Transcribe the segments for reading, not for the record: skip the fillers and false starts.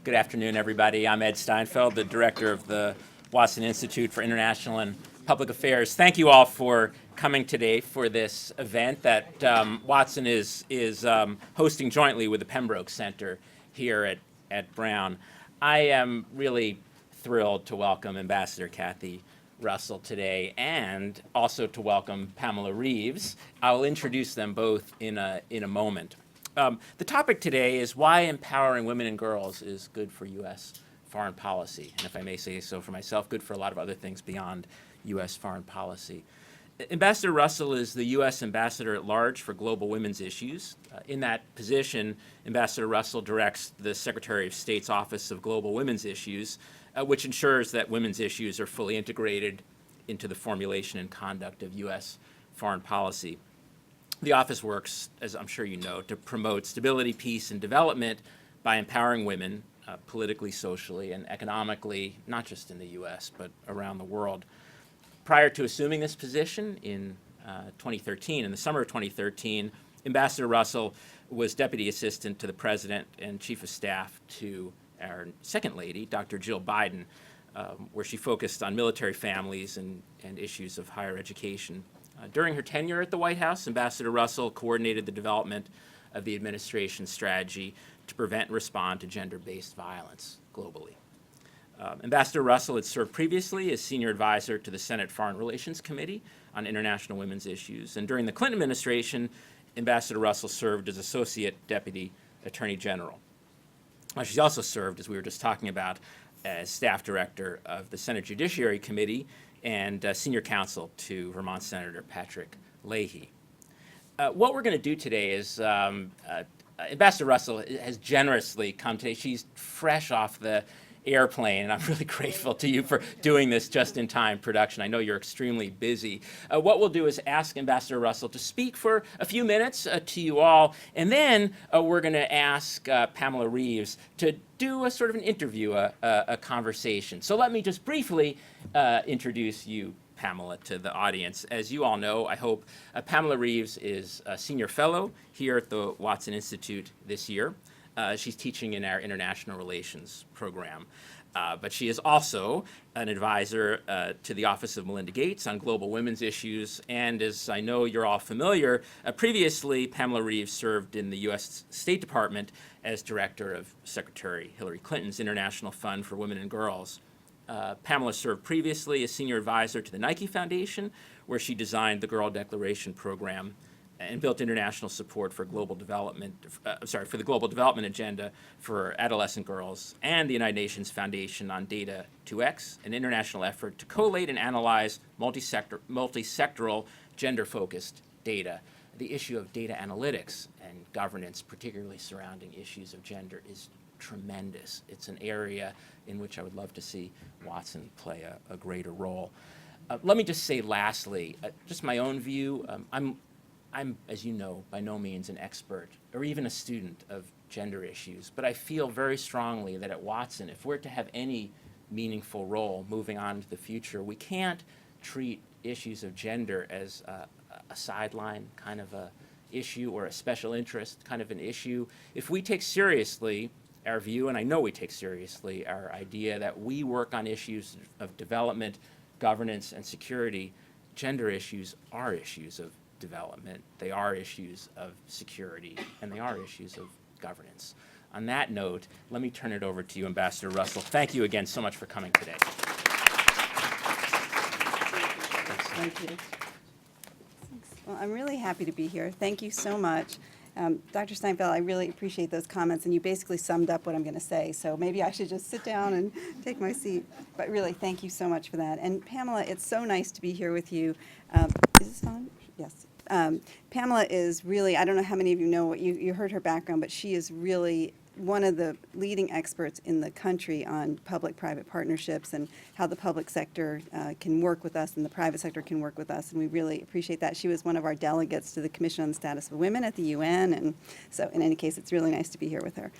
Good afternoon, everybody. I'm Ed Steinfeld, the director of the Watson Institute for International and Public Affairs. Thank you all for coming today for this event that Watson is hosting jointly with the Pembroke Center here at Brown. I am really thrilled to welcome Ambassador Cathy Russell today, and also to welcome Pamela Reeves. I will introduce them both in a moment. The topic today is why empowering women and girls is good for U.S. foreign policy, and if I may say so for myself, good for a lot of other things beyond U.S. foreign policy. Ambassador Russell is the U.S. Ambassador at Large for Global Women's Issues. In that position, Ambassador Russell directs the Secretary of State's Office of Global Women's Issues, which ensures that women's issues are fully integrated into the formulation and conduct of U.S. foreign policy. The office works, as I'm sure you know, to promote stability, peace, and development by empowering women politically, socially, and economically, not just in the U.S., but around the world. Prior to assuming this position in 2013, in the summer of 2013, Ambassador Russell was Deputy Assistant to the President and Chief of Staff to our Second Lady, Dr. Jill Biden, where she focused on military families and issues of higher education. During her tenure at the White House, Ambassador Russell coordinated the development of the administration's strategy to prevent and respond to gender-based violence globally. Ambassador Russell had served previously as senior advisor to the Senate Foreign Relations Committee on international women's issues, and during the Clinton administration, Ambassador Russell served as Associate Deputy Attorney General. She's also served, as we were just talking about, as staff director of the Senate Judiciary Committee and senior counsel to Vermont Senator Patrick Leahy. What we're going to do today is Ambassador Russell has generously come today. She's fresh off the airplane, and I'm really grateful to you for doing this just-in-time production. I know you're extremely busy. What we'll do is ask Ambassador Russell to speak for a few minutes to you all, and then we're going to ask Pamela Reeves to do a sort of an interview, a conversation. So let me just briefly introduce you, Pamela, to the audience. As you all know, I hope, Pamela Reeves is a senior fellow here at the Watson Institute this year. She's teaching in our international relations program. But she is also an advisor to the Office of Melinda Gates on global women's issues. And as I know you're all familiar, previously Pamela Reeves served in the U.S. State Department as director of Secretary Hillary Clinton's International Fund for Women and Girls. Pamela served previously as senior advisor to the Nike Foundation, where she designed the Girl Declaration program and built international support for global development, for the global development agenda for adolescent girls, and the United Nations Foundation on Data 2X, an international effort to collate and analyze multi-sectoral, gender-focused data. The issue of data analytics and governance, particularly surrounding issues of gender, is tremendous. It's an area in which I would love to see Watson play a greater role. Let me just say lastly, just my own view. I'm, as you know, by no means an expert or even a student of gender issues, but I feel very strongly that at Watson, if we're to have any meaningful role moving on into the future, we can't treat issues of gender as a sideline kind of a issue or a special interest kind of an issue. If we take seriously our view, and I know we take seriously our idea that we work on issues of development, governance, and security, gender issues are issues of development, they are issues of security, and they are issues of governance. On that note, let me turn it over to you, Ambassador Russell. Thank you again so much for coming today. Thank you. Well, I'm really happy to be here. Thank you so much. Dr. Steinfeld, I really appreciate those comments, and you basically summed up what I'm going to say, so maybe I should just sit down and take my seat. But really, thank you so much for that. And Pamela, it's so nice to be here with you. Is this on? Yes. Pamela is really, I don't know how many of you know, you heard her background, but she is really one of the leading experts in the country on public-private partnerships and how the public sector can work with us and the private sector can work with us, and we really appreciate that. She was one of our delegates to the Commission on the Status of Women at the UN, and so in any case, it's really nice to be here with her.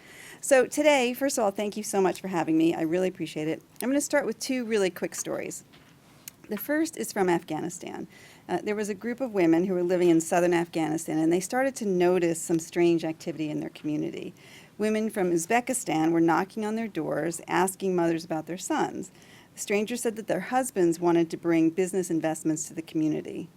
So today, first of all, thank you so much for having me. I really appreciate it. I'm going to start with two really quick stories. The first is from Afghanistan. There was a group of women who were living in southern Afghanistan, and they started to notice some strange activity in their community. Women from Uzbekistan were knocking on their doors, asking mothers about their sons. The strangers said that their husbands wanted to bring business investments to the community.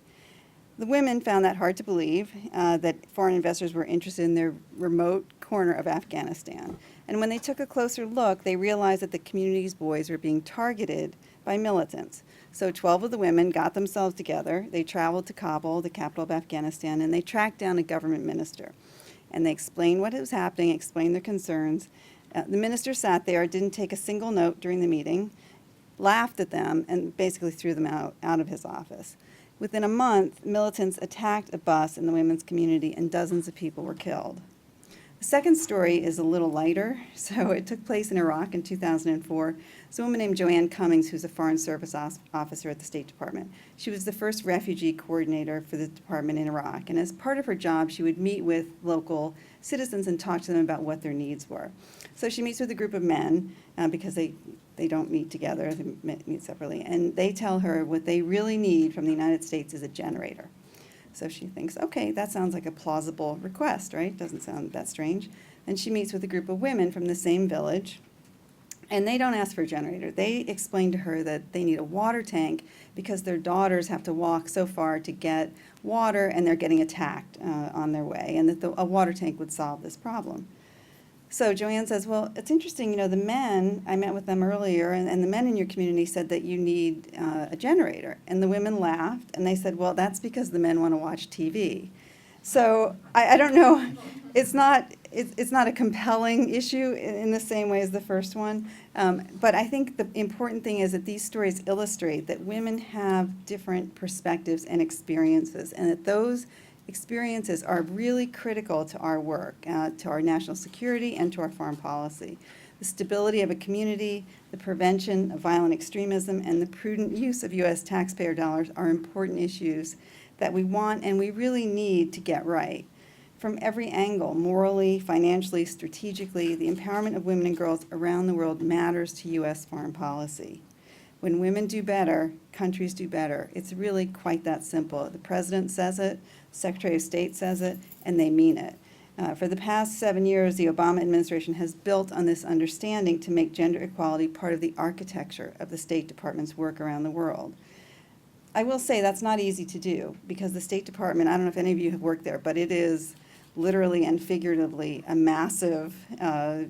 The women found that hard to believe, that foreign investors were interested in their remote corner of Afghanistan. And when they took a closer look, they realized that the community's boys were being targeted by militants. So 12 of the women got themselves together. They traveled to Kabul, the capital of Afghanistan, and they tracked down a government minister. And they explained what was happening, explained their concerns. The minister sat there, didn't take a single note during the meeting, laughed at them, and basically threw them out of his office. Within a month, militants attacked a bus in the women's community and dozens of people were killed. The second story is a little lighter. So it took place in Iraq in 2004. It's a woman named Joanne Cummings, who's a Foreign Service officer at the State Department. She was the first refugee coordinator for the department in Iraq. And as part of her job, she would meet with local citizens and talk to them about what their needs were. So she meets with a group of men because they don't meet together, they meet separately. And they tell her what they really need from the United States is a generator. So she thinks, okay, that sounds like a plausible request, right? Doesn't sound that strange. And she meets with a group of women from the same village, and they don't ask for a generator. They explain to her that they need a water tank because their daughters have to walk so far to get water, and they're getting attacked on their way, and that a water tank would solve this problem. So Joanne says, well, it's interesting, the men, I met with them earlier, and the men in your community said that you need a generator. And the women laughed, and they said, well, that's because the men want to watch TV. So I don't know, it's not a compelling issue in the same way as the first one. But I think the important thing is that these stories illustrate that women have different perspectives and experiences, and that those experiences are really critical to our work, to our national security and to our foreign policy. The stability of a community, the prevention of violent extremism, and the prudent use of U.S. taxpayer dollars are important issues that we want and we really need to get right. From every angle, morally, financially, strategically, the empowerment of women and girls around the world matters to U.S. foreign policy. When women do better, countries do better. It's really quite that simple. The president says it, Secretary of State says it, and they mean it. For the past 7 years, the Obama administration has built on this understanding to make gender equality part of the architecture of the State Department's work around the world. I will say that's not easy to do because the State Department, I don't know if any of you have worked there, but it is literally and figuratively a massive,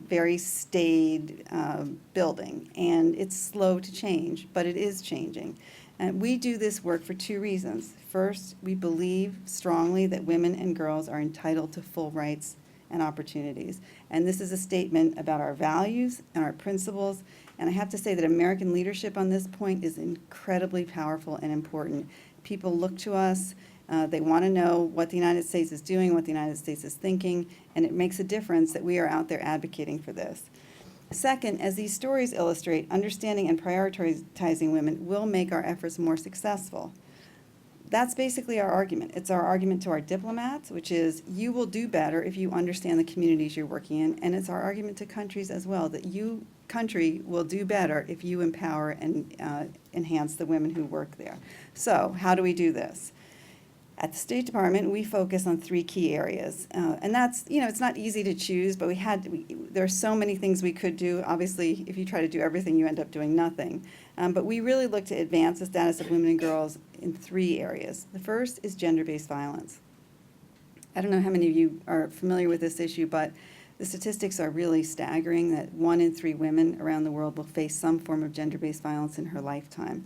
very staid building, and it's slow to change, but it is changing. And we do this work for two reasons. First, we believe strongly that women and girls are entitled to full rights and opportunities. And this is a statement about our values and our principles. And I have to say that American leadership on this point is incredibly powerful and important. People look to us. They want to know what the United States is doing, what the United States is thinking, and it makes a difference that we are out there advocating for this. Second, as these stories illustrate, understanding and prioritizing women will make our efforts more successful. That's basically our argument. It's our argument to our diplomats, which is you will do better if you understand the communities you're working in, and it's our argument to countries as well, that country will do better if you empower and enhance the women who work there. So how do we do this? At the State Department, we focus on 3 key areas, and that's, it's not easy to choose, but there are so many things we could do. Obviously, if you try to do everything, you end up doing nothing. But we really look to advance the status of women and girls in 3 areas. The first is gender-based violence. I don't know how many of you are familiar with this issue, but the statistics are really staggering that 1 in 3 women around the world will face some form of gender-based violence in her lifetime.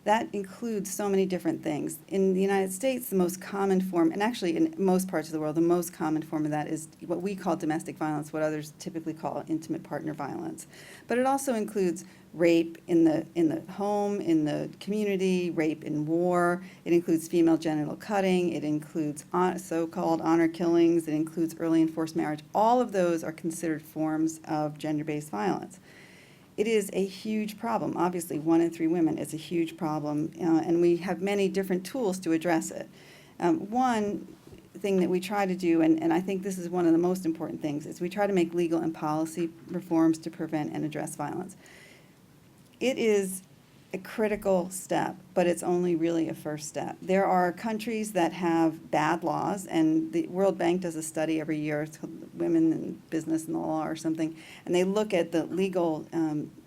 That includes so many different things. In the United States, the most common form, and actually in most parts of the world, the most common form of that is what we call domestic violence, what others typically call intimate partner violence. But it also includes rape in the home, in the community, rape in war. It includes female genital cutting. It includes so-called honor killings. It includes early and forced marriage. All of those are considered forms of gender-based violence. It is a huge problem. Obviously, 1 in 3 women is a huge problem, and we have many different tools to address it. One thing that we try to do, and I think this is one of the most important things, is we try to make legal and policy reforms to prevent and address violence. It is a critical step, but it's only really a first step. There are countries that have bad laws, and the World Bank does a study every year women in business and the law or something, and they look at the legal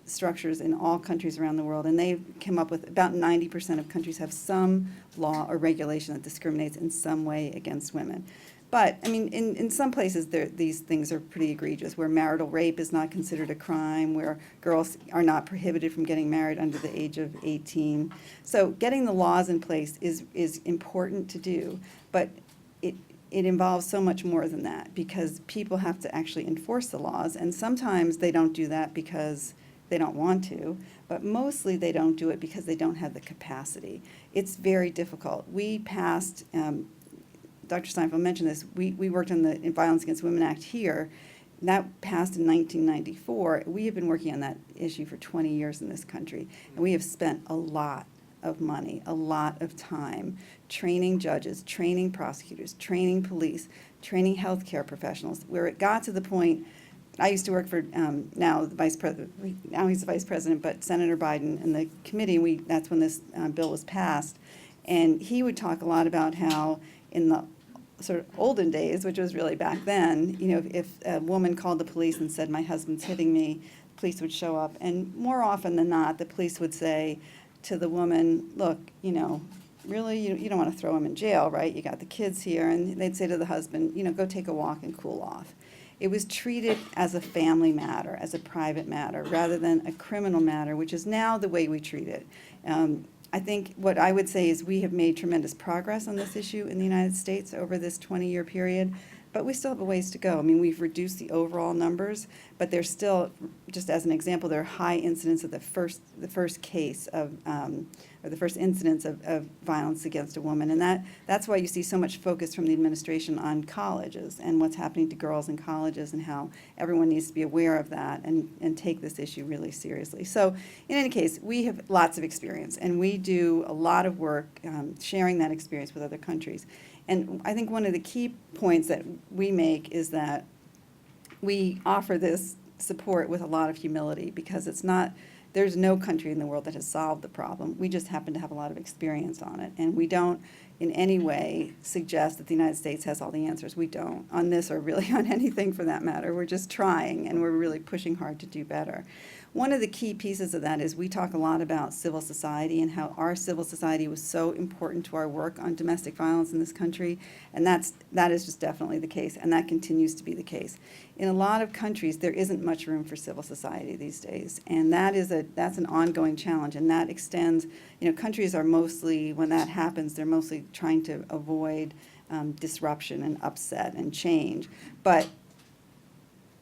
structures in all countries around the world, and they've come up with about 90% of countries have some law or regulation that discriminates in some way against women. But, I mean, in some places, these things are pretty egregious, where marital rape is not considered a crime, where girls are not prohibited from getting married under the age of 18. So getting the laws in place is important to do, but it involves so much more than that, because people have to actually enforce the laws, and sometimes they don't do that because they don't want to, but mostly they don't do it because they don't have the capacity. It's very difficult. We passed, Dr. Steinfeld mentioned this, we worked on the Violence Against Women Act here. That passed in 1994. We have been working on that issue for 20 years in this country, and we have spent a lot of money, a lot of time training judges, training prosecutors, training police, training healthcare professionals, where it got to the point. I used to work for now the vice president. Now he's the vice president, but Senator Biden and the committee. That's when this bill was passed, and he would talk a lot about how in the sort of olden days, which was really back then, you know, if a woman called the police and said, "My husband's hitting me," the police would show up, and more often than not, the police would say to the woman, "Look, you know, really, you don't want to throw him in jail, right? You got the kids here," and they'd say to the husband, "You know, go take a walk and cool off." It was treated as a family matter, as a private matter, rather than a criminal matter, which is now the way we treat it. I think what I would say is we have made tremendous progress on this issue in the United States over this 20-year period, but we still have a ways to go. I mean, we've reduced the overall numbers, but there's still, just as an example, there are high incidents of the first case of, or the first incidents of violence against a woman, and that's why you see so much focus from the administration on colleges and what's happening to girls in colleges, and how everyone needs to be aware of that and take this issue really seriously. So in any case, we have lots of experience, and we do a lot of work sharing that experience with other countries. And I think one of the key points that we make is that we offer this support with a lot of humility, because there's no country in the world that has solved the problem. We just happen to have a lot of experience on it. And we don't in any way suggest that the United States has all the answers. We don't, on this or really on anything for that matter. We're just trying, and we're really pushing hard to do better. One of the key pieces of that is we talk a lot about civil society and how our civil society was so important to our work on domestic violence in this country, and that is just definitely the case, and that continues to be the case. In a lot of countries, there isn't much room for civil society these days, and that's an ongoing challenge, and that extends, you know, countries are mostly, when that happens, they're mostly trying to avoid disruption and upset and change, but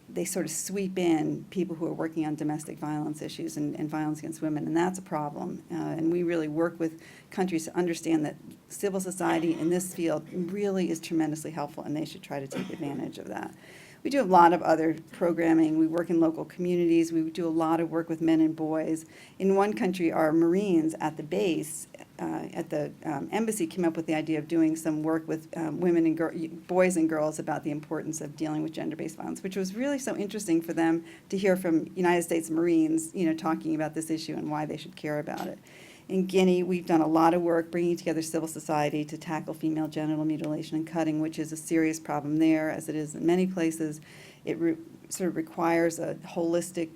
they sort of sweep in people who are working on domestic violence issues and violence against women, and that's a problem. And we really work with countries to understand that civil society in this field really is tremendously helpful, and they should try to take advantage of that. We do a lot of other programming. We work in local communities. We do a lot of work with men and boys. In one country, our Marines at the base, at the embassy, came up with the idea of doing some work with women and boys and girls about the importance of dealing with gender-based violence, which was really so interesting for them to hear from United States Marines, you know, talking about this issue and why they should care about it. In Guinea, we've done a lot of work bringing together civil society to tackle female genital mutilation and cutting, which is a serious problem there, as it is in many places. It sort of requires a holistic,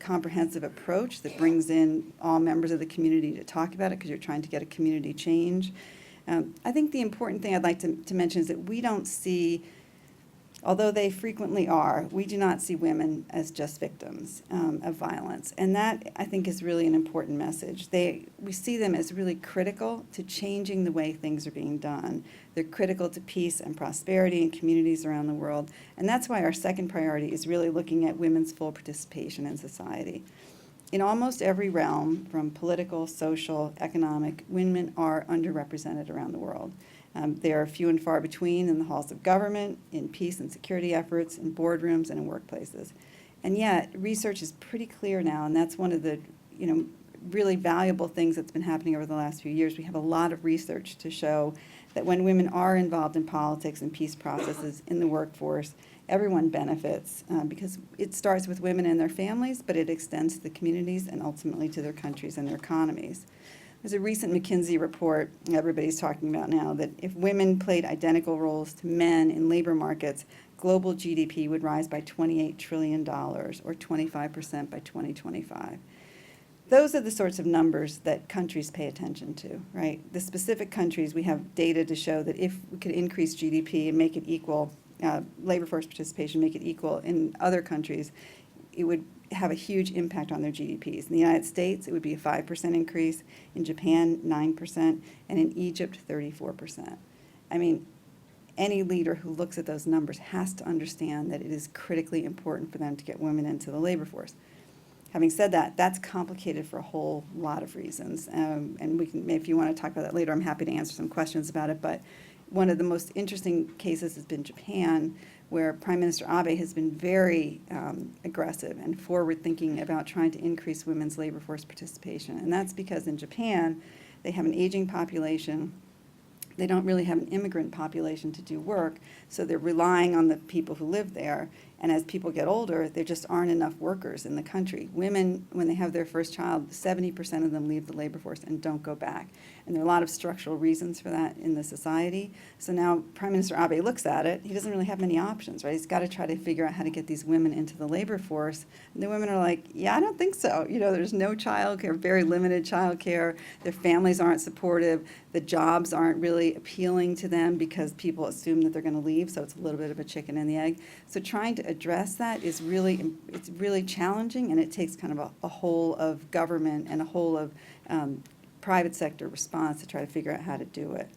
comprehensive approach that brings in all members of the community to talk about it, because you're trying to get a community change. I think the important thing I'd like to mention is that we don't see, although they frequently are, we do not see women as just victims of violence. And that, I think, is really an important message. We see them as really critical to changing the way things are being done. They're critical to peace and prosperity in communities around the world. And that's why our second priority is really looking at women's full participation in society. In almost every realm, from political, social, economic, women are underrepresented around the world. They are few and far between in the halls of government, in peace and security efforts, in boardrooms, and in workplaces. And yet, research is pretty clear now, and that's one of the, you know, really valuable things that's been happening over the last few years. We have a lot of research to show that when women are involved in politics and peace processes in the workforce, everyone benefits, because it starts with women and their families, but it extends to the communities and ultimately to their countries and their economies. There's a recent McKinsey report everybody's talking about now that if women played identical roles to men in labor markets, global GDP would rise by $28 trillion, or 25% by 2025. Those are the sorts of numbers that countries pay attention to, right? The specific countries, we have data to show that if we could increase GDP and make it equal, labor force participation, make it equal in other countries, it would have a huge impact on their GDPs. In the United States, it would be a 5% increase. In Japan, 9%, and in Egypt, 34%. I mean, any leader who looks at those numbers has to understand that it is critically important for them to get women into the labor force. Having said that, that's complicated for a whole lot of reasons, and we can, if you want to talk about that later, I'm happy to answer some questions about it, but one of the most interesting cases has been Japan, where Prime Minister Abe has been very aggressive and forward-thinking about trying to increase women's labor force participation. And that's because in Japan, they have an aging population. They don't really have an immigrant population to do work, so they're relying on the people who live there. And as people get older, there just aren't enough workers in the country. Women, when they have their first child, 70% of them leave the labor force and don't go back. And there are a lot of structural reasons for that in the society. So now Prime Minister Abe looks at it. He doesn't really have many options, right? He's got to try to figure out how to get these women into the labor force. And the women are like, yeah, I don't think so. You know, there's no childcare, very limited childcare. Their families aren't supportive. The jobs aren't really appealing to them because people assume that they're going to leave. So it's a little bit of a chicken and the egg. So trying to address that is it's really challenging, and it takes kind of a whole of government and a whole of private sector response to try to figure out how to do it.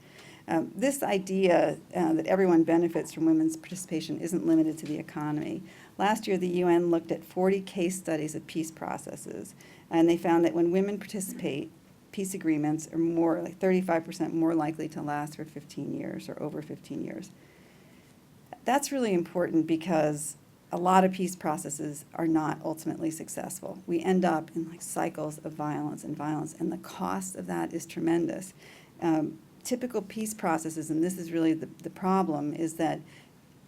This idea that everyone benefits from women's participation isn't limited to the economy. Last year, the UN looked at 40 case studies of peace processes, and they found that when women participate, peace agreements are more, like 35% more likely to last for 15 years or over 15 years. That's really important because a lot of peace processes are not ultimately successful. We end up in like cycles of violence, and the cost of that is tremendous. Typical peace processes, and this is really the problem, is that,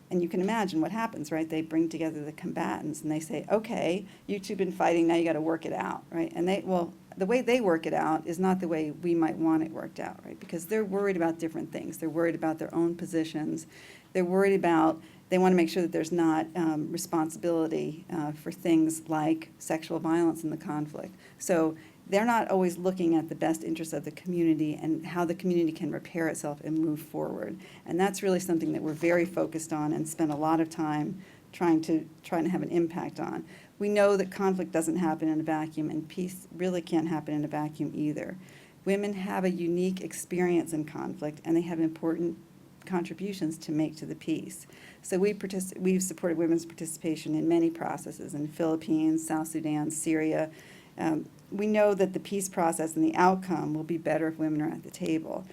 and you can imagine what happens, right? They bring together the combatants and they say, okay, you two have been fighting, now you got to work it out, right? And the way they work it out is not the way we might want it worked out, right? Because they're worried about different things. They're worried about their own positions. They're worried about, they want to make sure that there's not responsibility for things like sexual violence in the conflict. So they're not always looking at the best interests of the community and how the community can repair itself and move forward. And that's really something that we're very focused on and spend a lot of time trying to have an impact on. We know that conflict doesn't happen in a vacuum, and peace really can't happen in a vacuum either. Women have a unique experience in conflict, and they have important contributions to make to the peace. So we've supported women's participation in many processes in the Philippines, South Sudan, Syria. We know that the peace process and the outcome will be better if women are at the table.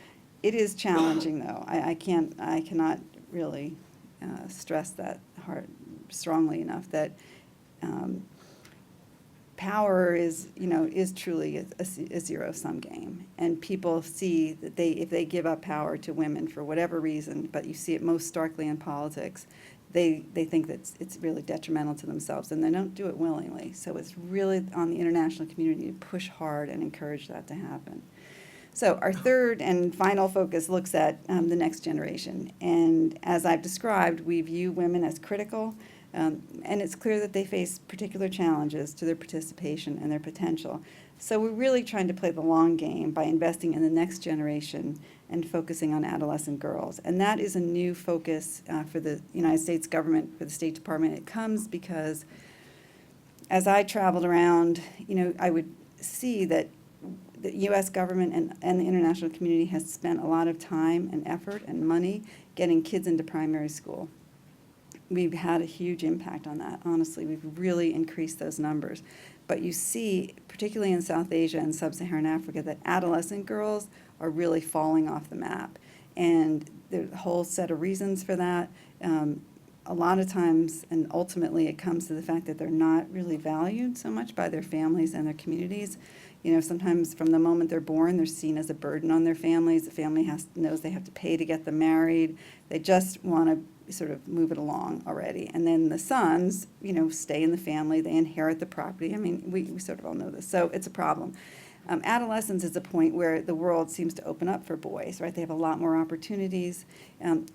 It is challenging, though. I cannot really stress that strongly enough that power is truly a zero-sum game, and people see that if they give up power to women for whatever reason, but you see it most starkly in politics, they think that it's really detrimental to themselves, and they don't do it willingly. So it's really on the international community to push hard and encourage that to happen. So our third and final focus looks at the next generation, and as I've described, we view women as critical. And it's clear that they face particular challenges to their participation and their potential. So we're really trying to play the long game by investing in the next generation and focusing on adolescent girls. And that is a new focus for the United States government, for the State Department. It comes because as I traveled around, I would see that the U.S. government and the international community has spent a lot of time and effort and money getting kids into primary school. We've had a huge impact on that, honestly. We've really increased those numbers. But you see, particularly in South Asia and Sub-Saharan Africa, that adolescent girls are really falling off the map. And there's a whole set of reasons for that. A lot of times, and ultimately, it comes to the fact that they're not really valued so much by their families and their communities. Sometimes from the moment they're born, they're seen as a burden on their families. The family knows they have to pay to get them married. They just want to sort of move it along already. And then the sons, stay in the family. They inherit the property. I mean, we sort of all know this. So it's a problem. Adolescence is a point where the world seems to open up for boys, right? They have a lot more opportunities.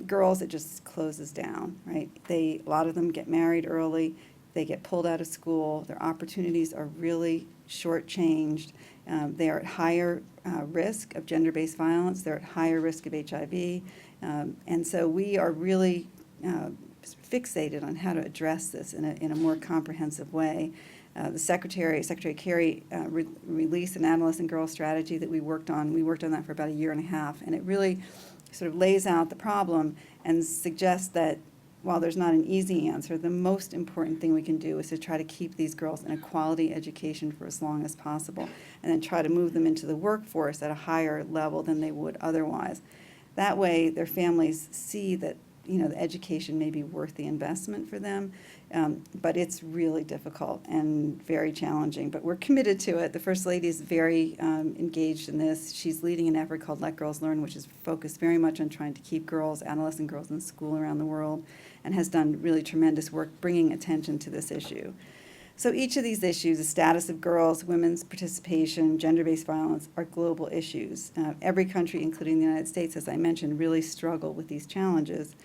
Girls, it just closes down, right? A lot of them get married early. They get pulled out of school. Their opportunities are really shortchanged. They are at higher risk of gender-based violence. They're at higher risk of HIV. And so we are really fixated on how to address this in a more comprehensive way. The Secretary Kerry, released an adolescent girl strategy that we worked on. We worked on that for about a year and a half, and it really sort of lays out the problem and suggests that while there's not an easy answer, the most important thing we can do is to try to keep these girls in a quality education for as long as possible, and then try to move them into the workforce at a higher level than they would otherwise. That way, their families see that the education may be worth the investment for them, but it's really difficult and very challenging. But we're committed to it. The First Lady is very engaged in this. She's leading an effort called Let Girls Learn, which is focused very much on trying to keep adolescent girls in school around the world, and has done really tremendous work bringing attention to this issue. So each of these issues, the status of girls, women's participation, gender-based violence, are global issues. Every country, including the United States, as I mentioned, really struggle with these challenges.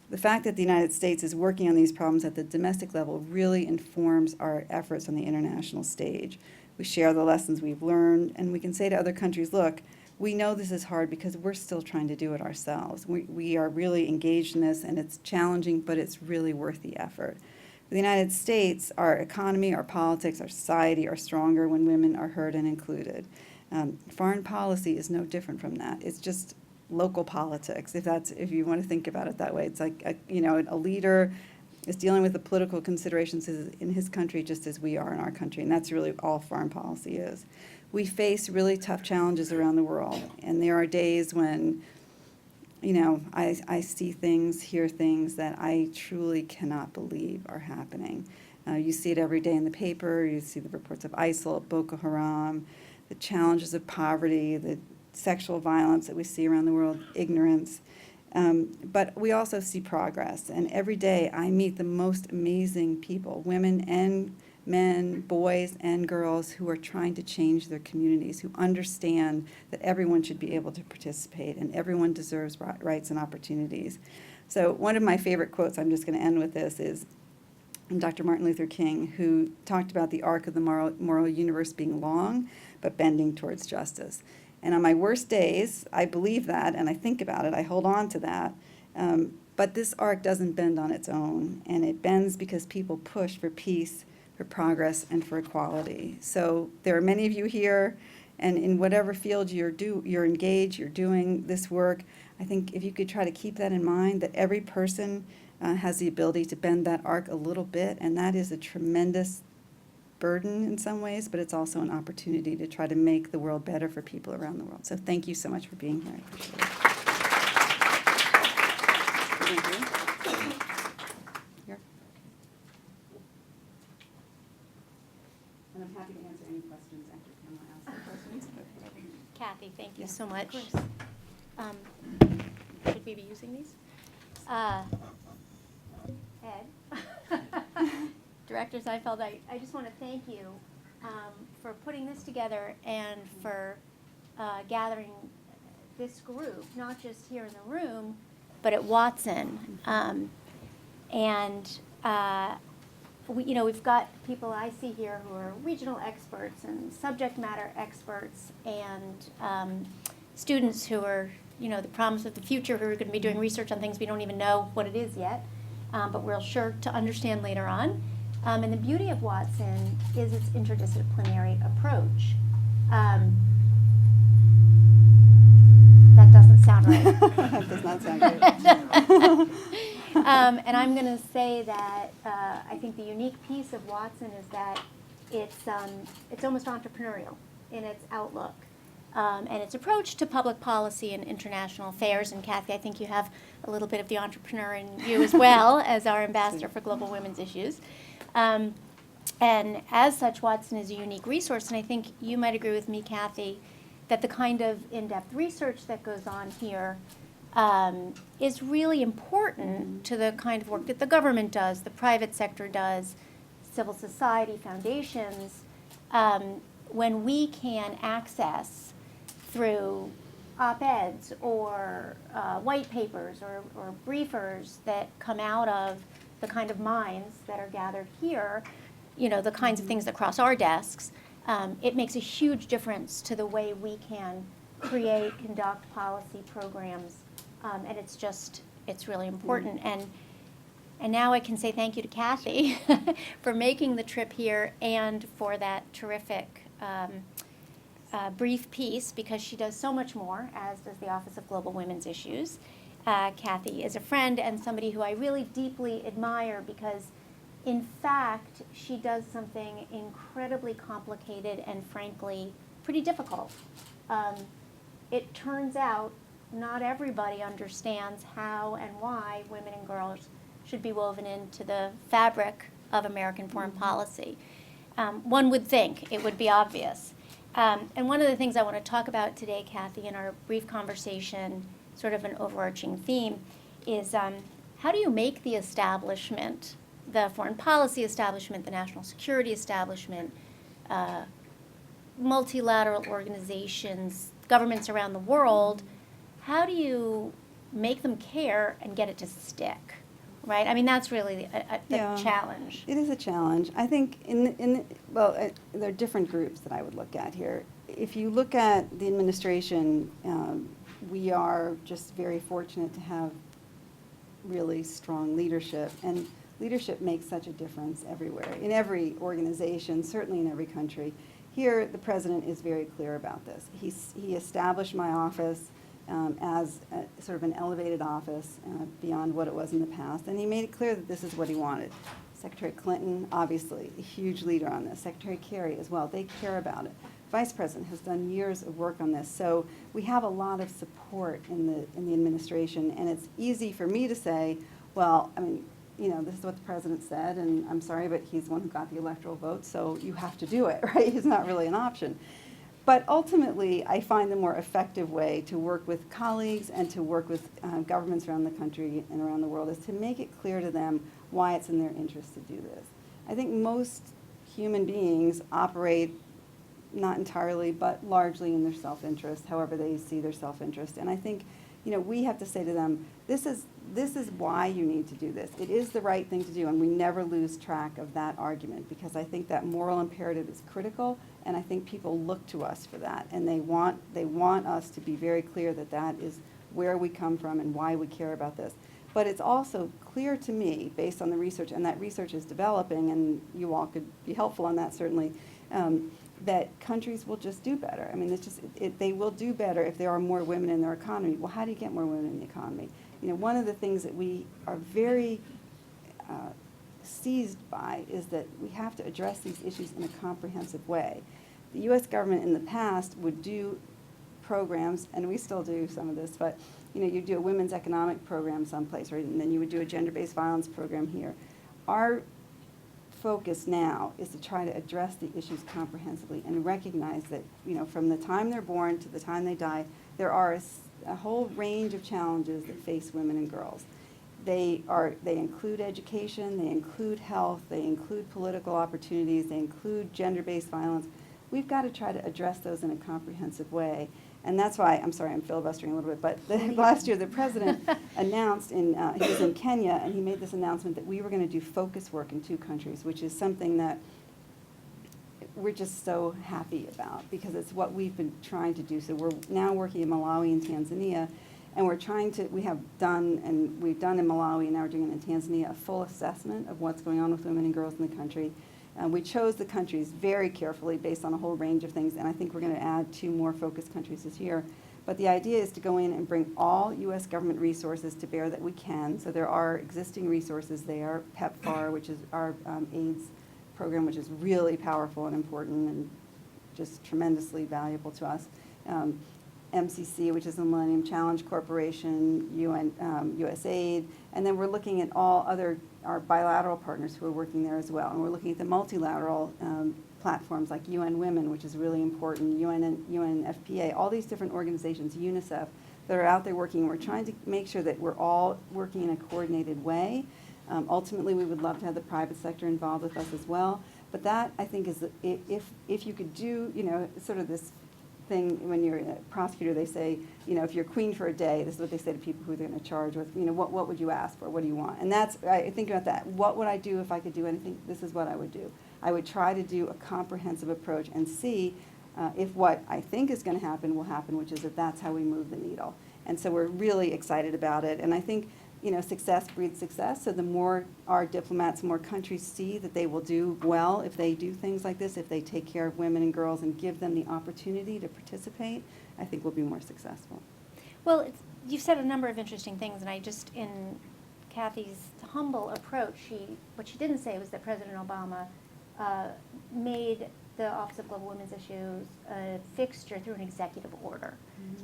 The fact that the United States is working on these problems at the domestic level really informs our efforts on the international stage. We share the lessons we've learned, and we can say to other countries, look, we know this is hard because we're still trying to do it ourselves. We are really engaged in this, and it's challenging, but it's really worth the effort. For the United States, our economy, our politics, our society are stronger when women are heard and included. Foreign policy is no different from that. It's just local politics, if you want to think about it that way. It's like a leader is dealing with the political considerations in his country just as we are in our country, and that's really all foreign policy is. We face really tough challenges around the world, and there are days when I see things, hear things that I truly cannot believe are happening. You see it every day in the paper. You see the reports of ISIL, Boko Haram, the challenges of poverty, the sexual violence that we see around the world, ignorance. But we also see progress. And every day I meet the most amazing people, women and men, boys and girls, who are trying to change their communities, who understand that everyone should be able to participate and everyone deserves rights and opportunities. So one of my favorite quotes, I'm just going to end with this, is Dr. Martin Luther King, who talked about the arc of the moral universe being long, but bending towards justice. And on my worst days, I believe that, and I think about it, I hold on to that. But this arc doesn't bend on its own, and it bends because people push for peace, for progress, and for equality. So there are many of you here, and in whatever field you're engaged, you're doing this work, I think if you could try to keep that in mind, that every person has the ability to bend that arc a little bit, and that is a tremendous burden in some ways, but it's also an opportunity to try to make the world better for people around the world. So thank you so much for being here. I appreciate it. Thank you. Here. And I'm happy to answer any questions after Pamela asks the questions. Kathy, thank you Yeah, so much. of course. Should we be using these? Ed? Director Seinfeld, I just want to thank you for putting this together and for gathering this group, not just here in the room, but at Watson. We've got people I see here who are regional experts and subject matter experts, and students who are, the promise of the future, who are going to be doing research on things we don't even know what it is yet, but we're sure to understand later on. And the beauty of Watson is its interdisciplinary approach. That doesn't sound right. That does not sound good. And I'm going to say that I think the unique piece of Watson is that it's almost entrepreneurial in its outlook and its approach to public policy and international affairs. And Kathy, I think you have a little bit of the entrepreneur in you as well as our ambassador for global women's issues. And as such, Watson is a unique resource, and I think you might agree with me, Kathy, that the kind of in-depth research that goes on here is really important to the kind of work that the government does, the private sector does, civil society, foundations. when we can access through op-eds or white papers or briefers that come out of the kind of minds that are gathered here, you know, the kinds of things that cross our desks, it makes a huge difference to the way we can create, conduct policy programs, and it's really important. And now I can say thank you to Cathy for making the trip here and for that terrific brief piece, because she does so much more, as does the Office of Global Women's Issues. Cathy is a friend and somebody who I really deeply admire because, in fact, she does something incredibly complicated and, frankly, pretty difficult. It turns out not everybody understands how and why women and girls should be woven into the fabric of American foreign policy. One would think it would be obvious. And one of the things I want to talk about today, Cathy, in our brief conversation, sort of an overarching theme, is how do you make the establishment, the foreign policy establishment, the national security establishment, multilateral organizations, governments around the world, how do you make them care and get it to stick? Right? I mean, that's really the challenge. It is a challenge. I think there are different groups that I would look at here. If you look at the administration, we are just very fortunate to have really strong leadership, and leadership makes such a difference everywhere, in every organization, certainly in every country. Here, the president is very clear about this. He established my office as sort of an elevated office beyond what it was in the past. And he made it clear that this is what he wanted. Secretary Clinton, obviously, a huge leader on this. Secretary Kerry as well, they care about it. Vice President has done years of work on this. So we have a lot of support in the administration. And it's easy for me to say, well, I mean, you know, this is what the president said, and I'm sorry, but he's the one who got the electoral vote, so you have to do it, right? It's not really an option. But ultimately, I find the more effective way to work with colleagues and to work with governments around the country and around the world is to make it clear to them why it's in their interest to do this. I think most human beings operate not entirely, but largely in their self-interest, however they see their self-interest. And I think, you know, we have to say to them, this is why you need to do this. It is the right thing to do, and we never lose track of that argument, because I think that moral imperative is critical, and I think people look to us for that, and they want us to be very clear that that is where we come from and why we care about this. But it's also clear to me, based on the research, and that research is developing, and you all could be helpful on that certainly, that countries will just do better. I mean, they will do better if there are more women in their economy. Well, how do you get more women in the economy? You know, one of the things that we are very seized by is that we have to address these issues in a comprehensive way. The U.S. government in the past would do programs, and we still do some of this, but you know, you do a women's economic program someplace, right, and then you would do a gender-based violence program here. Our focus now is to try to address the issues comprehensively and recognize that, you know, from the time they're born to the time they die, there are a whole range of challenges that face women and girls. They include education, they include health, they include political opportunities, they include gender-based violence. We've got to try to address those in a comprehensive way. And that's why, I'm sorry, I'm filibustering a little bit, but last year the president announced, he was in Kenya, and he made this announcement that we were going to do focus work in 2 countries, which is something that we're just so happy about, because it's what we've been trying to do. So we're now working in Malawi and Tanzania, and we've done in Malawi, and now we're doing it in Tanzania, a full assessment of what's going on with women and girls in the country. We chose the countries very carefully based on a whole range of things, and I think we're going to add 2 more focus countries this year. But the idea is to go in and bring all U.S. government resources to bear that we can. So there are existing resources there, PEPFAR, which is our AIDS program, which is really powerful and important and just tremendously valuable to us. MCC, which is the Millennium Challenge Corporation, USAID, and then we're looking at our bilateral partners who are working there as well. And we're looking at the multilateral platforms like UN Women, which is really important, UNFPA, all these different organizations, UNICEF, that are out there working. We're trying to make sure that we're all working in a coordinated way. Ultimately, we would love to have the private sector involved with us as well. But that, I think, is, if you could do, sort of this thing, when you're a prosecutor, they say, if you're queen for a day, this is what they say to people who they're going to charge with, what would you ask for? What do you want? And that's, I think about that. What would I do if I could do anything? This is what I would do. I would try to do a comprehensive approach and see if what I think is going to happen will happen, which is that's how we move the needle. And so we're really excited about it. And I think, success breeds success. So the more our diplomats, more countries see that they will do well if they do things like this, if they take care of women and girls and give them the opportunity to participate, I think we'll be more successful. Well, you've said a number of interesting things, and I just, in Cathy's humble approach, what she didn't say was that President Obama made the Office of Global Women's Issues a fixture through an executive order,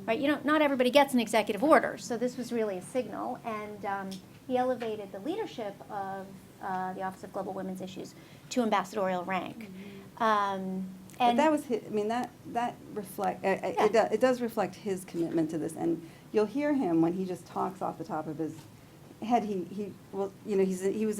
right? Not everybody gets an executive order, so this was really a signal, and he elevated the leadership of the Office of Global Women's Issues to ambassadorial rank. But that was his, that reflect, it does reflect his commitment to this, and you'll hear him when he just talks off the top of his head. He was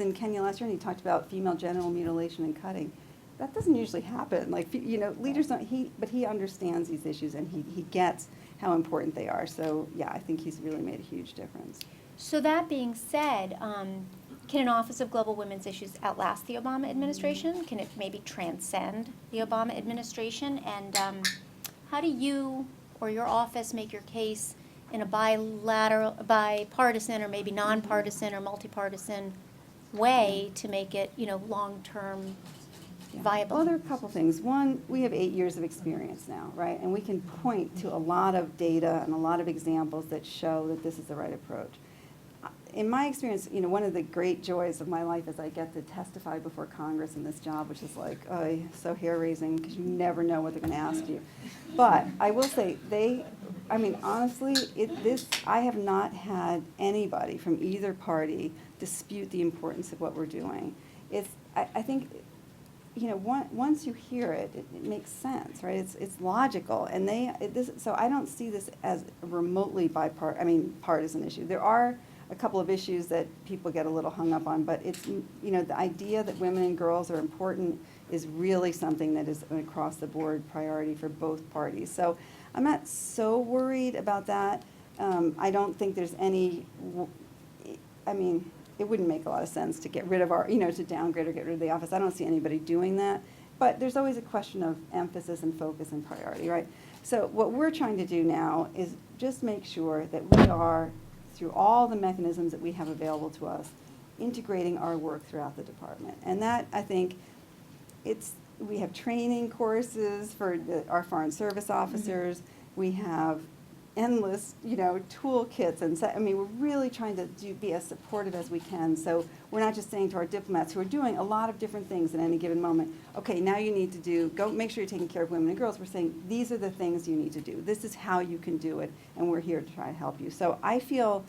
in Kenya last year, and he talked about female genital mutilation and cutting. That doesn't usually happen. Like, leaders don't, but he understands these issues, and he gets how important they are. So, yeah, I think he's really made a huge difference. So that being said, can an Office of Global Women's Issues outlast the Obama administration? Can it maybe transcend the Obama administration? And how do you or your office make your case in a bipartisan or maybe nonpartisan or multipartisan way to make it, long-term viable? Well, there are a couple things. One, we have 8 years of experience now, right? And we can point to a lot of data and a lot of examples that show that this is the right approach. In my experience, one of the great joys of my life is I get to testify before Congress in this job, which is like, so hair-raising, because you never know what they're going to ask you. But I will say, honestly, I have not had anybody from either party dispute the importance of what we're doing. I think, once you hear it, it makes sense, right? It's logical, and so I don't see this as a remotely partisan issue. There are a couple of issues that people get a little hung up on, but it's, the idea that women and girls are important is really something that is an across the board priority for both parties. So I'm not so worried about that. I don't think there's any, it wouldn't make a lot of sense to get rid of to downgrade or get rid of the office. I don't see anybody doing that. But there's always a question of emphasis and focus and priority, right? So what we're trying to do now is just make sure that we are, through all the mechanisms that we have available to us, integrating our work throughout the department. And that, I think, we have training courses for our foreign service officers. We have endless, toolkits, and we're really trying to be as supportive as we can. So we're not just saying to our diplomats who are doing a lot of different things at any given moment, okay, now you need to go make sure you're taking care of women and girls. We're saying these are the things you need to do. This is how you can do it, and we're here to try to help you. So I feel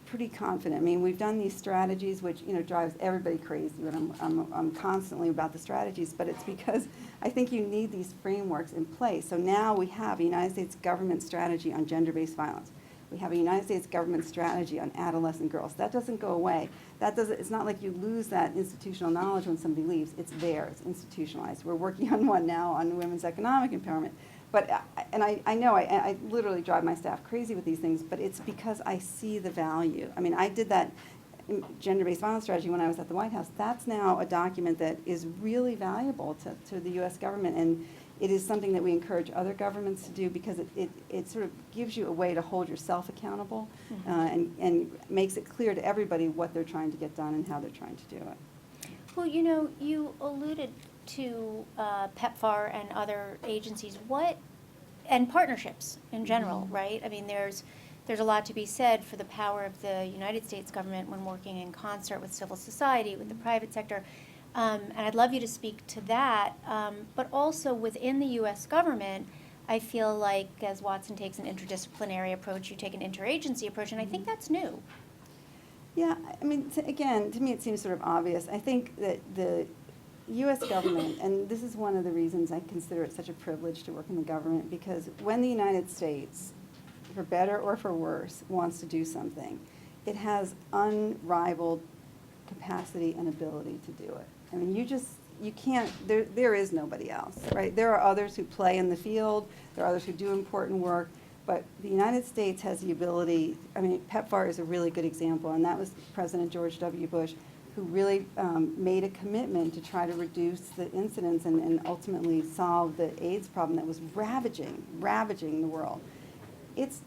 pretty confident. We've done these strategies, which drives everybody crazy, and I'm constantly about the strategies, but it's because I think you need these frameworks in place. So now we have a United States government strategy on gender-based violence. We have a United States government strategy on adolescent girls. That doesn't go away. It's not like you lose that institutional knowledge when somebody leaves. It's there. It's institutionalized. We're working on one now on women's economic empowerment. But, I know I literally drive my staff crazy with these things, but it's because I see the value. I did that gender-based violence strategy when I was at the White House. That's now a document that is really valuable to the U.S. government, and it is something that we encourage other governments to do because it sort of gives you a way to hold yourself accountable, and makes it clear to everybody what they're trying to get done and how they're trying to do it. Well, you alluded to PEPFAR and other agencies, and partnerships in general, right? There's a lot to be said for the power of the United States government when working in concert with civil society, with the private sector, and I'd love you to speak to that. But also within the U.S. government, I feel like as Watson takes an interdisciplinary approach, you take an interagency approach, and I think that's new. Yeah, again, to me it seems sort of obvious. I think that the U.S. government, and this is one of the reasons I consider it such a privilege to work in the government, because when the United States, for better or for worse, wants to do something, it has unrivaled capacity and ability to do it. I mean, you can't, there is nobody else, right? There are others who play in the field, there are others who do important work, but the United States has the ability, I mean, PEPFAR is a really good example, and that was President George W. Bush, who really made a commitment to try to reduce the incidence and ultimately solve the AIDS problem that was ravaging the world. It's,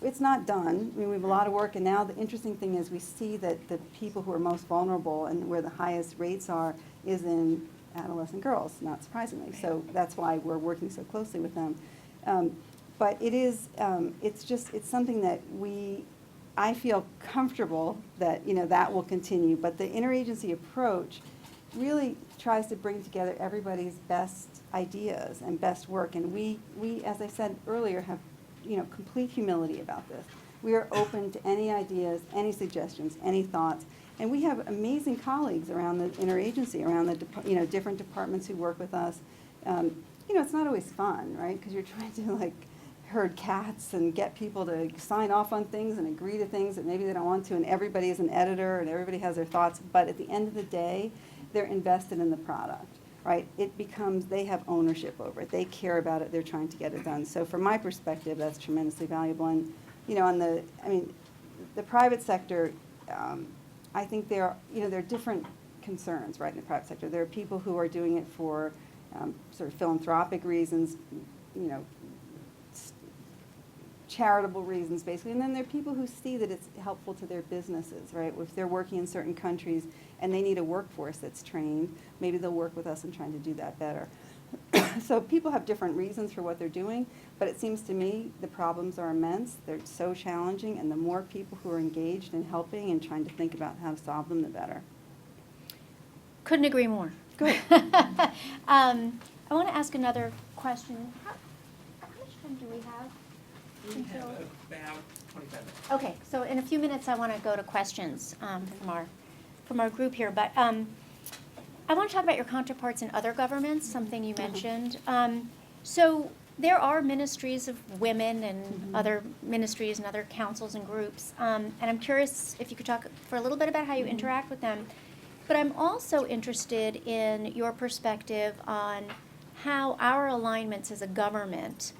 it's not done. I mean, we have a lot of work, and now the interesting thing is we see that the people who are most vulnerable and where the highest rates are is in adolescent girls, not surprisingly. So that's why we're working so closely with them. But it is, it's something that I feel comfortable that, that will continue. But the interagency approach really tries to bring together everybody's best ideas and best work. And we, as I said earlier, have complete humility about this. We are open to any ideas, any suggestions, any thoughts, and we have amazing colleagues around the interagency, around the different departments who work with us. It's not always fun, right? Because you're trying to herd cats and get people to sign off on things and agree to things that maybe they don't want to, and everybody is an editor and everybody has their thoughts. But at the end of the day, they're invested in the product. Right? It becomes, they have ownership over it. They care about it. They're trying to get it done. So from my perspective, that's tremendously valuable. And, the private sector, I think there are different concerns, right, in the private sector. There are people who are doing it for sort of philanthropic reasons, charitable reasons, basically. And then there are people who see that it's helpful to their businesses, right? If they're working in certain countries and they need a workforce that's trained, maybe they'll work with us in trying to do that better. So people have different reasons for what they're doing, but it seems to me the problems are immense. They're so challenging, and the more people who are engaged in helping and trying to think about how to solve them, the better. Couldn't agree more. Good. I want to ask another question. How much time do we have? We have about 25 minutes. Okay, so in a few minutes I want to go to questions from our group here, but I want to talk about your counterparts in other governments, something you mentioned. So there are ministries of women and other ministries and other councils and groups, and I'm curious if you could talk for a little bit about how you interact with them. But I'm also interested in your perspective on how our alignments as a government,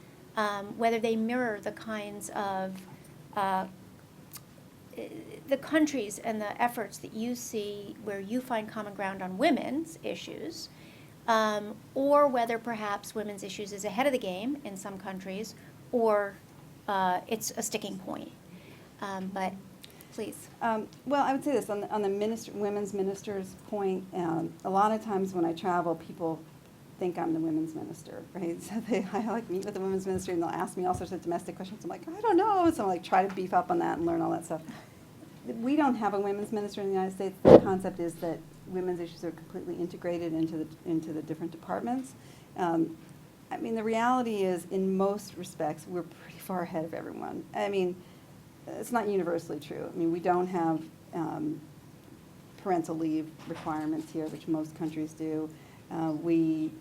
whether they mirror the kinds of the countries and the efforts that you see where you find common ground on women's issues, or whether perhaps women's issues is ahead of the game in some countries, or it's a sticking point. But please. Well, I would say this, on the women's ministers point, a lot of times when I travel, people think I'm the women's minister, right? So I meet with the women's ministry and they'll ask me all sorts of domestic questions. I'm like, I don't know. So I'm try to beef up on that and learn all that stuff. We don't have a women's minister in the United States. The concept is that women's issues are completely integrated into the different departments. The reality is, in most respects, we're pretty far ahead of everyone. It's not universally true. We don't have parental leave requirements here, which most countries do. We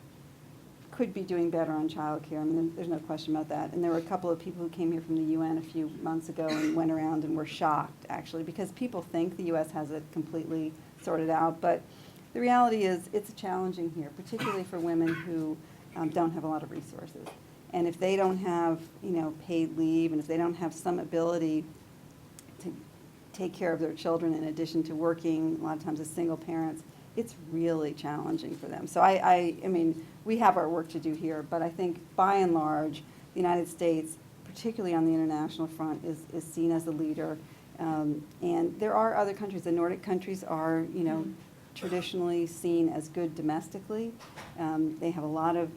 could be doing better on childcare. There's no question about that. And there were a couple of people who came here from the UN a few months ago and went around and were shocked, actually, because people think the U.S. has it completely sorted out. But the reality is it's challenging here, particularly for women who don't have a lot of resources. And if they don't have, paid leave, and if they don't have some ability to take care of their children in addition to working, a lot of times as single parents, it's really challenging for them. So we have our work to do here, but I think by and large, the United States, particularly on the international front, is seen as a leader. And there are other countries. The Nordic countries are, traditionally seen as good domestically. They have a lot of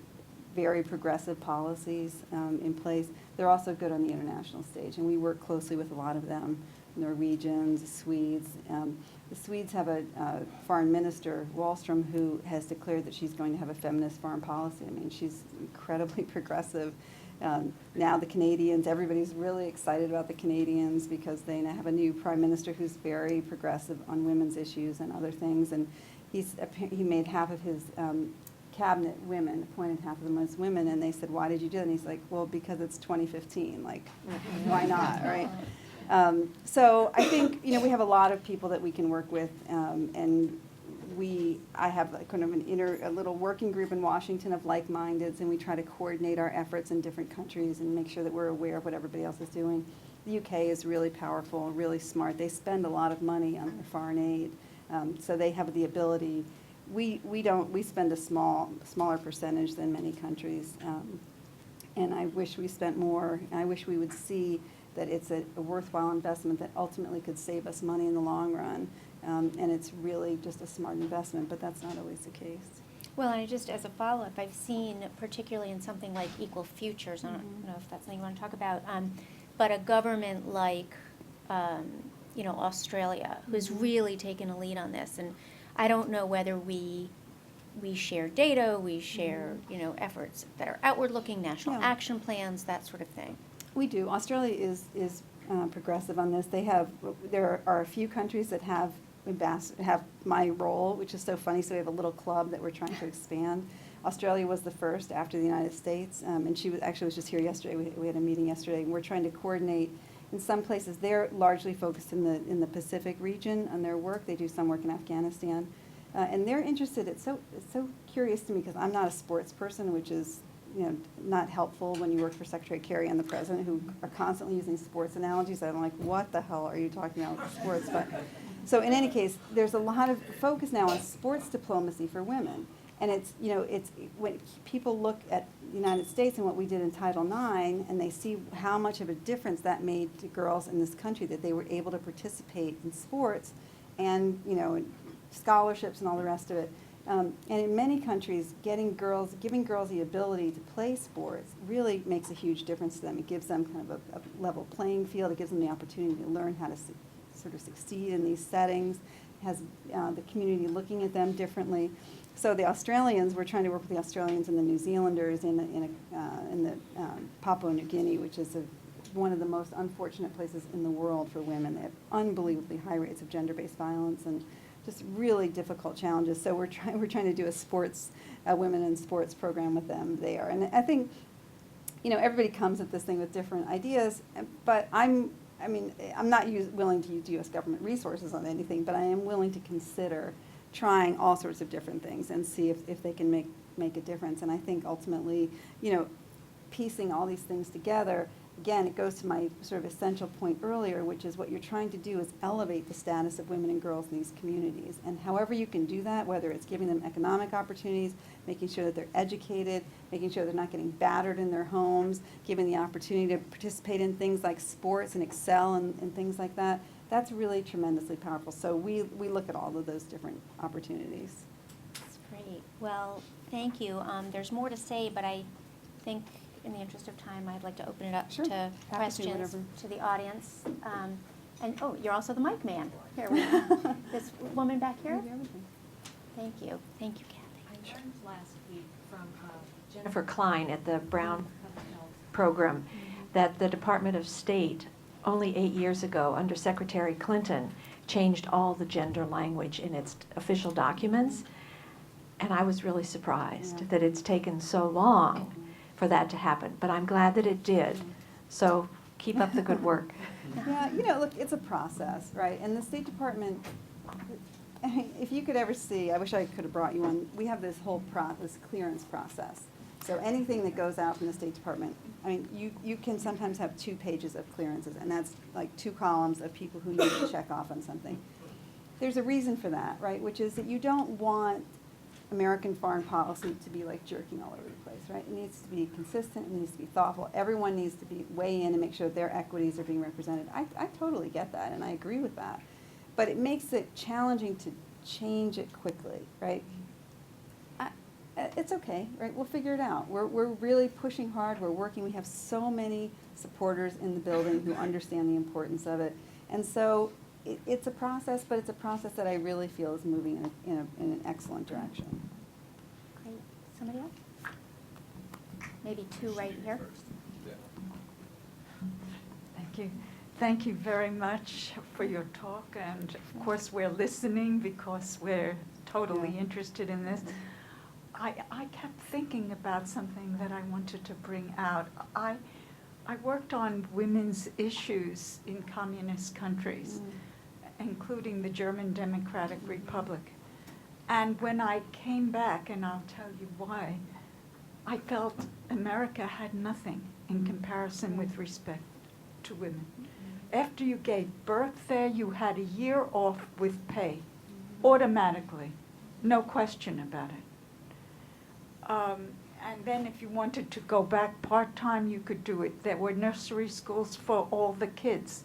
very progressive policies in place. They're also good on the international stage, and we work closely with a lot of them. Norwegians, Swedes. The Swedes have a foreign minister, Wallström, who has declared that she's going to have a feminist foreign policy. She's incredibly progressive. Now the Canadians, everybody's really excited about the Canadians because they now have a new prime minister who's very progressive on women's issues and other things. And he made half of his cabinet women, appointed half of them as women, and they said, why did you do that? And he's like, well, because it's 2015, why not, right? So I think, we have a lot of people that we can work with, and I have like kind of a little working group in Washington of like-mindeds, and we try to coordinate our efforts in different countries and make sure that we're aware of what everybody else is doing. The UK is really powerful, really smart. They spend a lot of money on their foreign aid, so they have the ability. We spend a smaller percentage than many countries, and I wish we spent more. And I wish we would see that it's a worthwhile investment that ultimately could save us money in the long run. And it's really just a smart investment, but that's not always the case. Well, and just as a follow-up, I've seen, particularly in something like Equal Futures, I don't know if that's something you want to talk about, but a government like, Australia, who's really taken a lead on this. And I don't know whether we share data, we share, efforts that are outward-looking, national Yeah. action plans, that sort of thing. We do. Australia is progressive on this. There are a few countries that have my role, which is so funny. So we have a little club that we're trying to expand. Australia was the first after the United States, and she was just here yesterday. We had a meeting yesterday, and we're trying to coordinate. In some places, they're largely focused in the Pacific region on their work. They do some work in Afghanistan, and they're interested. It's so curious to me because I'm not a sports person, which is not helpful when you work for Secretary Kerry and the President, who are constantly using sports analogies. I'm like, what the hell are you talking about with sports? But so in any case, there's a lot of focus now on sports diplomacy for women. And it's when people look at the United States and what we did in Title IX, and they see how much of a difference that made to girls in this country, that they were able to participate in sports and, scholarships and all the rest of it. And in many countries, giving girls the ability to play sports really makes a huge difference to them. It gives them kind of a level playing field. It gives them the opportunity to learn how to sort of succeed in these settings. It has the community looking at them differently. So the Australians, we're trying to work with the Australians and the New Zealanders in the Papua New Guinea, which is one of the most unfortunate places in the world for women. They have unbelievably high rates of gender-based violence and just really difficult challenges. So we're trying to do a women in sports program with them there. And I think, everybody comes at this thing with different ideas, but I'm not willing to use U.S. government resources on anything, but I am willing to consider trying all sorts of different things and see if they can make a difference. And I think ultimately, piecing all these things together, again, it goes to my sort of essential point earlier, which is what you're trying to do is elevate the status of women and girls in these communities. And however you can do that, whether it's giving them economic opportunities, making sure that they're educated, making sure they're not getting battered in their homes, giving the opportunity to participate in things like sports and excel and things like that, that's really tremendously powerful. So we look at all of those different opportunities. That's great. Well, thank you. There's more to say, but I think in the interest of time, I'd like to open it up Sure. to Happy to, questions whatever. to the audience. And, you're also the mic man. Here we go. This woman back here? Maybe everything. Thank you. Thank you, Kathy. I learned last week from Jennifer Klein at the Brown program that the Department of State, only 8 years ago, under Secretary Clinton, changed all the gender language in its official documents. And I was really surprised that it's taken so long for that to happen. But I'm glad that it did. So keep up the good work. Yeah, look, it's a process, right? And the State Department, if you could ever see, I wish I could have brought you one, we have this whole this clearance process. So anything that goes out from the State Department, you can sometimes have 2 pages of clearances, and that's like 2 columns of people who need to check off on something. There's a reason for that, right? Which is that you don't want American foreign policy to be like jerking all over the place, right? It needs to be consistent, it needs to be thoughtful. Everyone needs to weigh in and make sure that their equities are being represented. I totally get that, and I agree with that. But it makes it challenging to change it quickly, right? It's okay, right? We'll figure it out. We're really pushing hard. We're working. We have so many supporters in the building who understand the importance of it. And so it's a process, but it's a process that I really feel is moving in an excellent direction. Great. Somebody else? Maybe 2 right here. Thank you. Thank you very much for your talk, and of course we're listening because we're totally interested in this. I kept thinking about something that I wanted to bring out. I worked on women's issues in communist countries, including the German Democratic Republic. And when I came back, and I'll tell you why, I felt America had nothing in comparison with respect to women. After you gave birth there, you had a year off with pay, automatically, no question about it. And then if you wanted to go back part-time, you could do it. There were nursery schools for all the kids.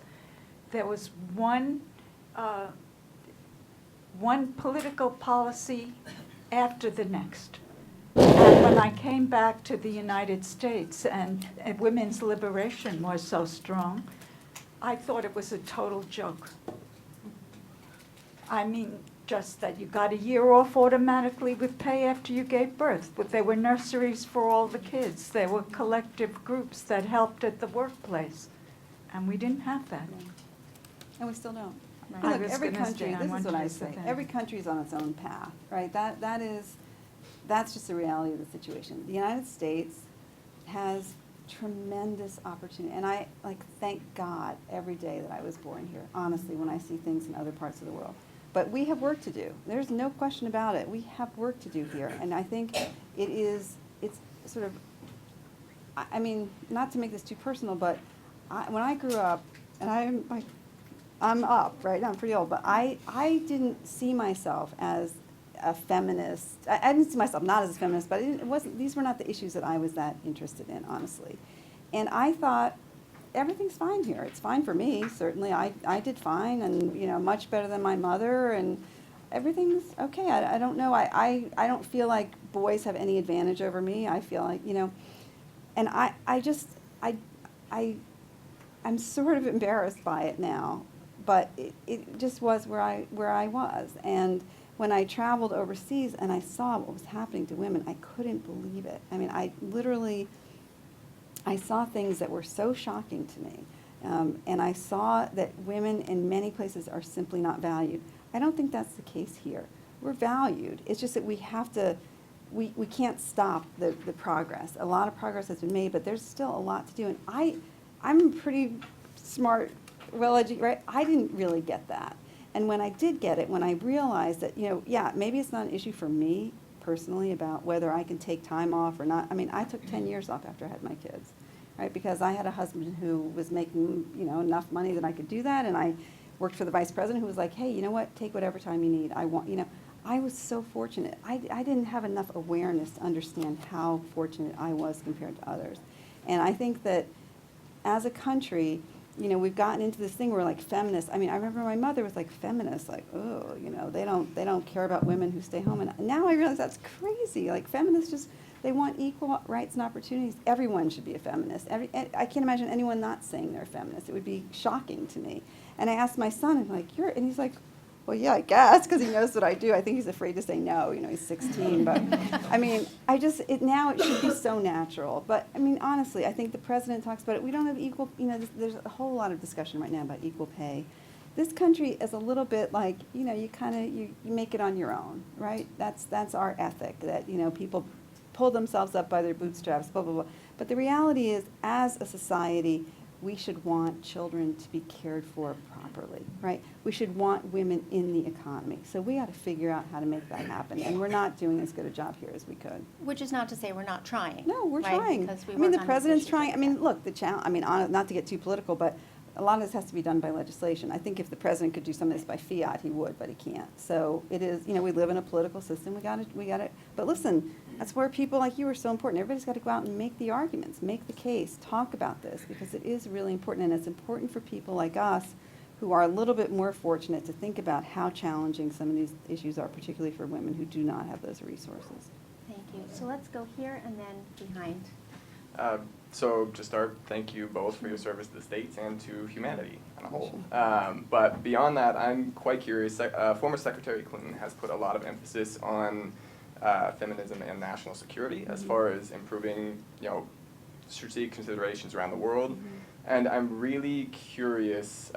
There was one political policy after the next. And when I came back to the United States and women's liberation was so strong, I thought it was a total joke. I mean, just that you got a year off automatically with pay after you gave birth. But there were nurseries for all the kids. There were collective groups that helped at the workplace. And we didn't have that. And we still don't. Right. And I look, was every gonna country, say, I this is want what you I to say say, that. every country is on its own path, right? That's just the reality of the situation. The United States has tremendous opportunity, and I thank God every day that I was born here, honestly, when I see things in other parts of the world. But we have work to do. There's no question about it. We have work to do here, and I think it's sort of, I mean, not to make this too personal, but when I grew up, and I'm up, right? I'm pretty old, but I didn't see myself as a feminist. I didn't see myself not as a feminist, but it wasn't. These were not the issues that I was that interested in, honestly. And I thought, everything's fine here. It's fine for me, certainly. I did fine, and much better than my mother, and everything's okay. I don't know. I don't feel like boys have any advantage over me. I feel like and I'm sort of embarrassed by it now, but it just was where I was. And when I traveled overseas and I saw what was happening to women, I couldn't believe it. I mean, I saw things that were so shocking to me. And I saw that women in many places are simply not valued. I don't think that's the case here. We're valued. It's just that we have to, we can't stop the progress. A lot of progress has been made, but there's still a lot to do. And I'm pretty smart, well-educated, right? I didn't really get that. And when I did get it, when I realized that, yeah, maybe it's not an issue for me personally about whether I can take time off or not. I mean, I took 10 years off after I had my kids, right? Because I had a husband who was making, enough money that I could do that. And I worked for the vice president who was like, hey, you know what? Take whatever time you need. I was so fortunate. I didn't have enough awareness to understand how fortunate I was compared to others. And I think that as a country, we've gotten into this thing where like feminists, I mean, I remember my mother was like feminists, like, oh, they don't care about women who stay home. And now I realize that's crazy. Like feminists they want equal rights and opportunities. Everyone should be a feminist. I can't imagine anyone not saying they're a feminist. It would be shocking to me. And I asked my son, I'm like, and he's like, well, yeah, I guess, because he knows what I do. I think he's afraid to say no. He's 16. But, I mean, now it should be so natural. But, I mean, honestly, I think the president talks about it. We don't have equal, there's a whole lot of discussion right now about equal pay. This country is a little bit like, you make it on your own, right? That's our ethic, that, people pull themselves up by their bootstraps, blah, blah, blah. But the reality is, as a society, we should want children to be cared for properly, right? We should want women in the economy. So we got to figure out how to make that happen. And we're not doing as good a job here as we could. Which is not to say we're not trying. No, we're right? trying. Because we I mean, the work on these president's issues trying. I every mean, day. look, the challenge, not to get too political, but a lot of this has to be done by legislation. I think if the president could do some of this by fiat, he would, but he can't. So it is, we live in a political system. We got it. But listen, that's where people like you are so important. Everybody's got to go out and make the arguments, make the case, talk about this, because it is really important. And it's important for people like us who are a little bit more fortunate to think about how challenging some of these issues are, particularly for women who do not have those resources. Thank you. So let's go here and then behind. So to start, thank you both for your service to the states and to humanity on a whole. But beyond that, I'm quite curious. Former Secretary Clinton has put a lot of emphasis on feminism and national security as far as improving, strategic considerations around the world. And I'm really curious,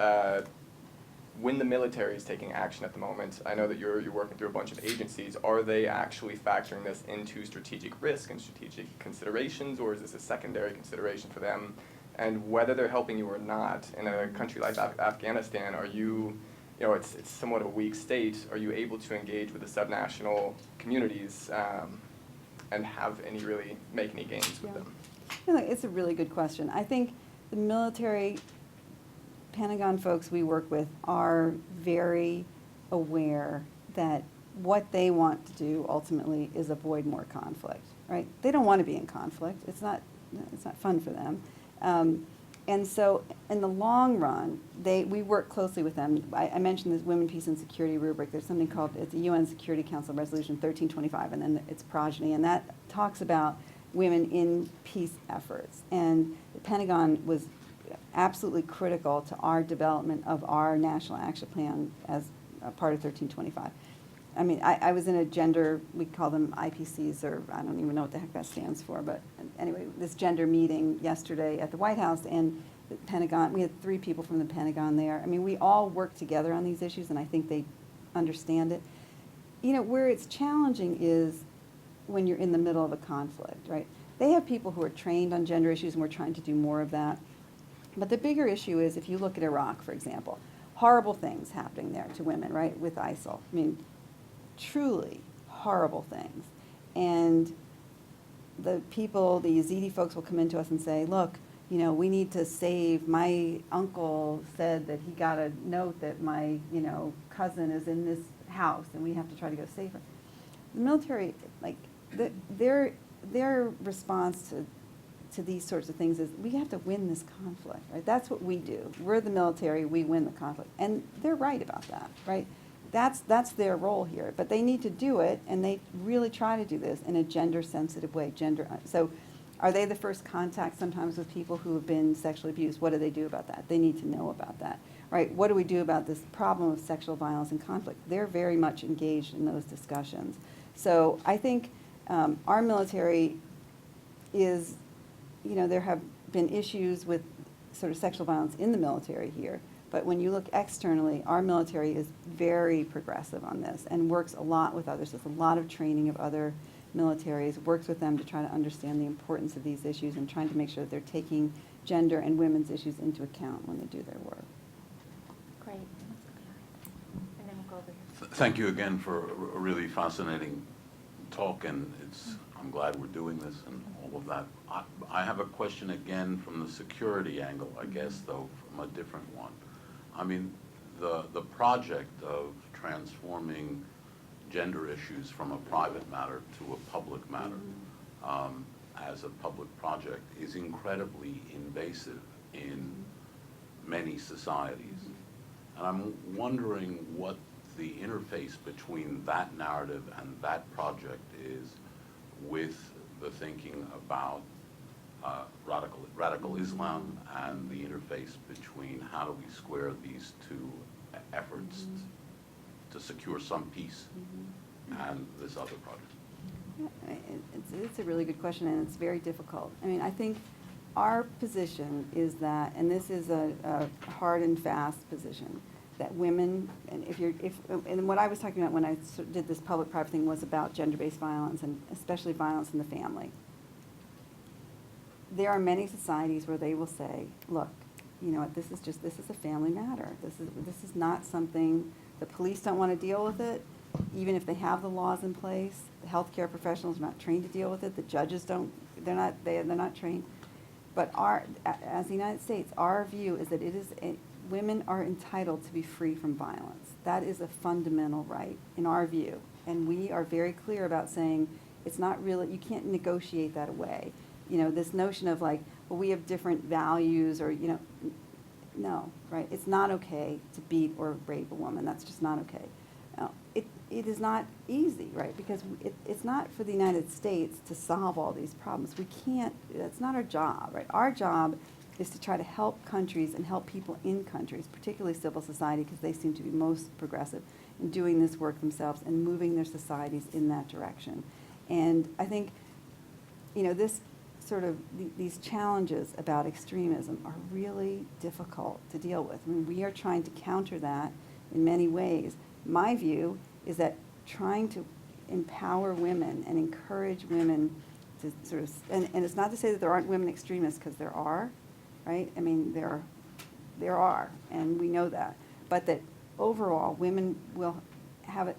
when the military is taking action at the moment, I know that you're working through a bunch of agencies. Are they actually factoring this into strategic risk and strategic considerations, or is this a secondary consideration for them? And whether they're helping you or not, in a country like Afghanistan, are you you know, it's somewhat a weak state, are you able to engage with the subnational communities and make any gains with Yeah. them? You know, it's a really good question. I think the military, Pentagon folks we work with are very aware that what they want to do ultimately is avoid more conflict, right? They don't want to be in conflict. It's not fun for them. And so in the long run, we work closely with them. I mentioned this Women, Peace, and Security rubric. There's something called, it's a UN Security Council Resolution 1325, and then its progeny, and that talks about women in peace efforts. And the Pentagon was absolutely critical to our development of our National Action Plan as a part of 1325. I mean, I was in a gender, we call them IPCs, or I don't even know what the heck that stands for, but anyway, this gender meeting yesterday at the White House, and the Pentagon, we had 3 people from the Pentagon there. I mean, we all work together on these issues, and I think they understand it. You know, where it's challenging is when you're in the middle of a conflict, right? They have people who are trained on gender issues, and we're trying to do more of that. But the bigger issue is, if you look at Iraq, for example, horrible things happening there to women, right, with ISIL. I mean, truly horrible things. And the people, the Yazidi folks will come into us and say, look, you know, we need to save, my uncle said that he got a note that my, you know, cousin is in this house and we have to try to go save her. The military, like, their response to these sorts of things is, we have to win this conflict, right? That's what we do. We're the military, we win the conflict. And they're right about that, right? That's their role here, but they need to do it, and they really try to do this in a gender-sensitive way. So are they the first contact sometimes with people who have been sexually abused? What do they do about that? They need to know about that, right? What do we do about this problem of sexual violence and conflict? They're very much engaged in those discussions. So I think our military is, you know, there have been issues with sort of sexual violence in the military here. But when you look externally, our military is very progressive on this and works a lot with others. There's a lot of training of other militaries, works with them to try to understand the importance of these issues and trying to make sure that they're taking gender and women's issues into account when they do their work. Great. And then we'll go over here. Thank you again for a really fascinating talk, and I'm glad we're doing this and all of that. I have a question again from the security angle, I guess, though, from a different one. I mean, the project of transforming gender issues from a private matter to a public matter as a public project is incredibly invasive in many societies. And I'm wondering what the interface between that narrative and that project is with the thinking about radical Islam and the interface between how do we square these two efforts to secure some peace and this other project. It's a really good question, and it's very difficult. I mean, I think our position is that, and this is a hard and fast position, that women, and what I was talking about when I did this public-private thing was about gender-based violence, and especially violence in the family. There are many societies where they will say, look, you know what, this is a family matter. This is not something, the police don't want to deal with it, even if they have the laws in place. The healthcare professionals are not trained to deal with it. The judges they're not trained. But as the United States, our view is that women are entitled to be free from violence. That is a fundamental right in our view. And we are very clear about saying it's not really, you can't negotiate that away. You know, this notion of like, well, we have different values, or, you know, no, right? It's not okay to beat or rape a woman. That's just not okay. Now, it is not easy, right? Because it's not for the United States to solve all these problems. We can't, that's not our job, right? Our job is to try to help countries and help people in countries, particularly civil society, because they seem to be most progressive in doing this work themselves and moving their societies in that direction. And I think, you know, this sort of, these challenges about extremism are really difficult to deal with. I mean, we are trying to counter that in many ways. My view is that trying to empower women and encourage women to sort of, and it's not to say that there aren't women extremists, because there are, right? I mean, there are, and we know that. But that overall, women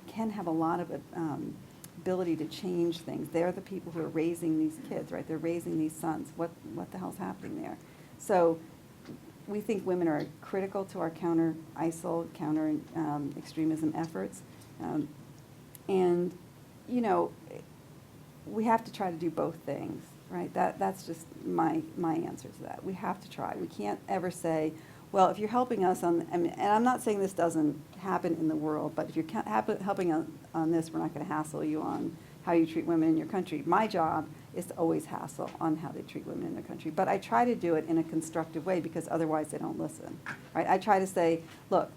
can have a lot of ability to change things. They're the people who are raising these kids, right? They're raising these sons. What the hell's happening there? So we think women are critical to our counter-ISIL, counter-extremism efforts. And, you know, we have to try to do both things, right? That's just my answer to that. We have to try. We can't ever say, well, if you're helping us on, and I'm not saying this doesn't happen in the world, but if you're helping on this, we're not going to hassle you on how you treat women in your country. My job is to always hassle on how they treat women in their country. But I try to do it in a constructive way because otherwise they don't listen, right? I try to say, look,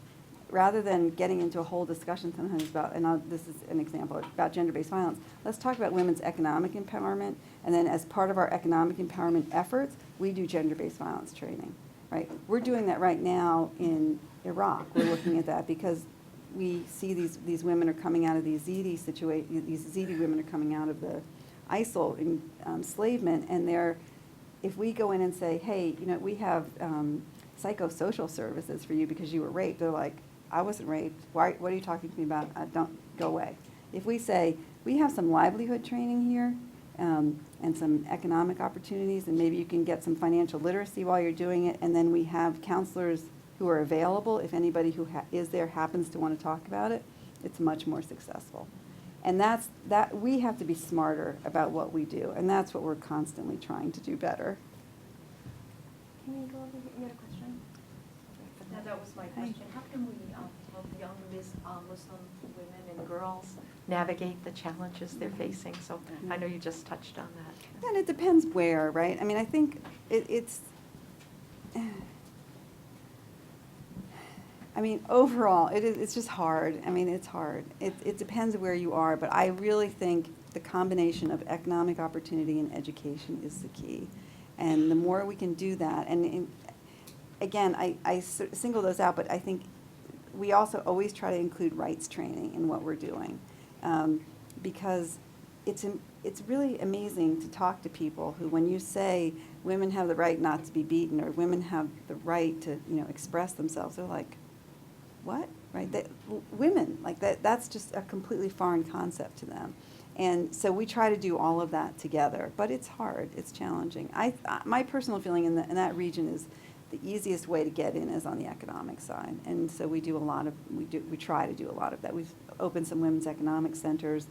rather than getting into a whole discussion sometimes about, this is an example, about gender-based violence, let's talk about women's economic empowerment, and then as part of our economic empowerment efforts, we do gender-based violence training, right? We're doing that right now in Iraq. We're looking at that because we see these women are coming out of these Yazidi women are coming out of the ISIL enslavement, and if we go in and say, hey, you know, we have psychosocial services for you because you were raped, they're like, I wasn't raped. What are you talking to me about? Don't go away. If we say, we have some livelihood training here and some economic opportunities, and maybe you can get some financial literacy while you're doing it, and then we have counselors who are available if anybody who is there happens to want to talk about it, it's much more successful. And that we have to be smarter about what we do, and that's what we're constantly trying to do better. Can we go over here? You had a question? Yeah, that was my question. How can we help young Muslim women and girls Navigate the challenges they're facing, so I know you just touched on that. And it depends where, right? I mean, I think it's I mean, overall, it's just hard. I mean, it's hard. It depends where you are, but I really think the combination of economic opportunity and education is the key. And the more we can do that, and again, I single those out, but I think we also always try to include rights training in what we're doing, because it's really amazing to talk to people who, when you say women have the right not to be beaten or women have the right to express themselves, they're like, what? Right? Women, like that's just a completely foreign concept to them. And so we try to do all of that together, but it's hard, it's challenging. My personal feeling in that region is the easiest way to get in is on the economic side. And so we try to do a lot of that. We've opened some women's economic centers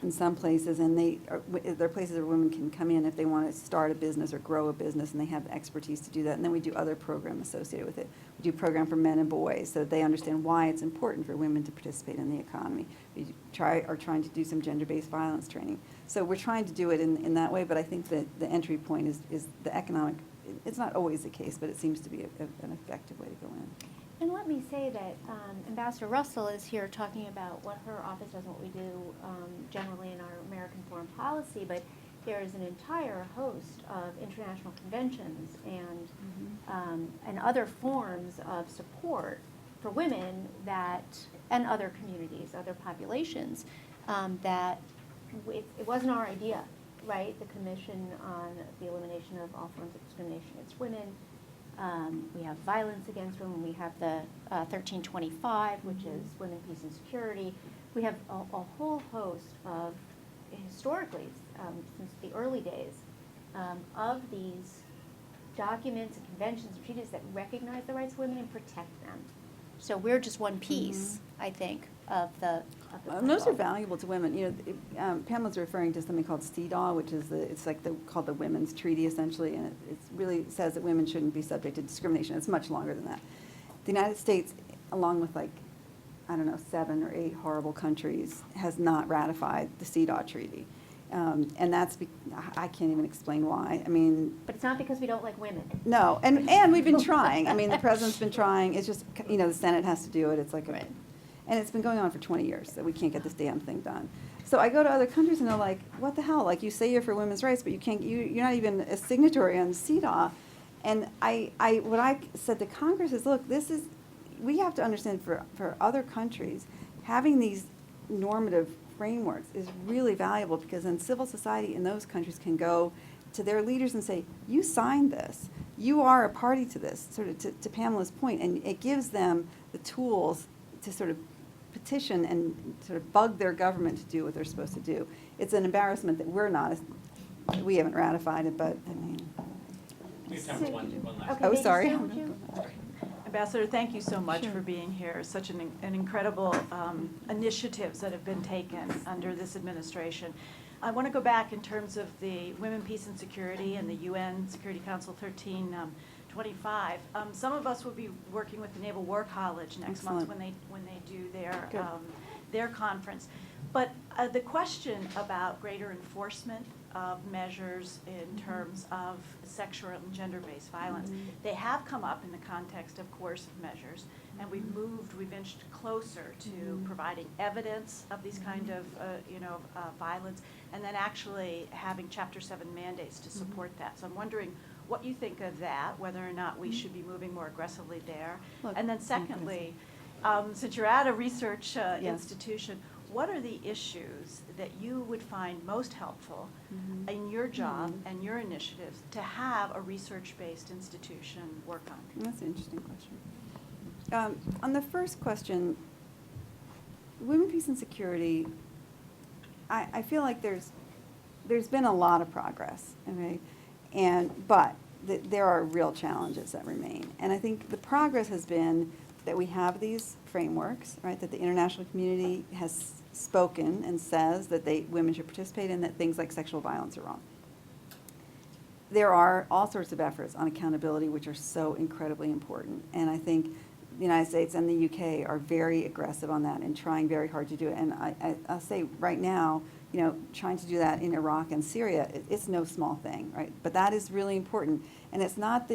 in some places, and they're places where women can come in if they want to start a business or grow a business, and they have the expertise to do that. And then we do other programs associated with it. We do a program for men and boys so that they understand why it's important for women to participate in the economy. We are trying to do some gender-based violence training. So we're trying to do it in that way, but I think that the entry point is the economic. It's not always the case, but it seems to be an effective way to go in. And let me say that Ambassador Russell is here talking about what her office does and what we do generally in our American foreign policy, but there is an entire host of international conventions and other forms of support for women and other communities, other populations, that it wasn't our idea, right? The Commission on the Elimination of All Forms of Discrimination Against Women. We have violence against women. We have the 1325, which is Women, Peace, and Security. We have a whole host of, historically, since the early days, of these documents and conventions and treaties that recognize the rights of women and protect them. So we're just one piece, I think, of the Those are puzzle. valuable to women. Pamela's referring to something called CEDAW, which is called the Women's Treaty, essentially, and it really says that women shouldn't be subject to discrimination. It's much longer than that. The United States, along with 7 or 8 horrible countries, has not ratified the CEDAW Treaty. And I can't even explain why. I mean, But it's not because we don't like women. no, and we've been trying. I mean, the president's been trying. It's just, the Senate has to do it. It's like Right. and it's been going on for 20 years, so we can't get this damn thing done. So I go to other countries and they're like, what the hell? Like, you say you're for women's rights, but you're not even a signatory on CEDAW. And what I said to Congress is, look, we have to understand for other countries, having these normative frameworks is really valuable, because then civil society in those countries can go to their leaders and say, you signed this. you are a party to this, sort of to Pamela's point, and it gives them the tools to sort of petition and sort of bug their government to do what they're supposed to do. It's an embarrassment that we haven't ratified it, but, I mean. We have time for one last. Okay, Oh, maybe sorry. Sue, would you? Ambassador, thank you so much for being here. Such an incredible initiatives that have been taken under this administration. I want to go back in terms of the Women, Peace, and Security and the UN Security Council 1325. Some of us will be working with the Naval War College next month Excellent. when they do Good. their conference. But the question about greater enforcement of measures in terms of sexual and gender-based violence, they have come up in the context of coercive measures, and we've inched closer to providing evidence of these kind of, violence, and then actually having Chapter 7 mandates to support that. So I'm wondering what you think of that, whether or not we should be moving more aggressively there. Look, And then secondly, since you're at a research institution, what are the issues that you would find most helpful in your job and your initiatives to have a research-based institution work on? That's an interesting question. On the first question, women, peace, and security, I feel like there's been a lot of progress, okay? But there are real challenges that remain. And I think the progress has been that we have these frameworks, right, that the international community has spoken and says that women should participate in, that things like sexual violence are wrong. There are all sorts of efforts on accountability which are so incredibly important. And I think the United States and the UK are very aggressive on that and trying very hard to do it. And I'll say right now, trying to do that in Iraq and Syria, it's no small thing, right? But that is really important. And it's not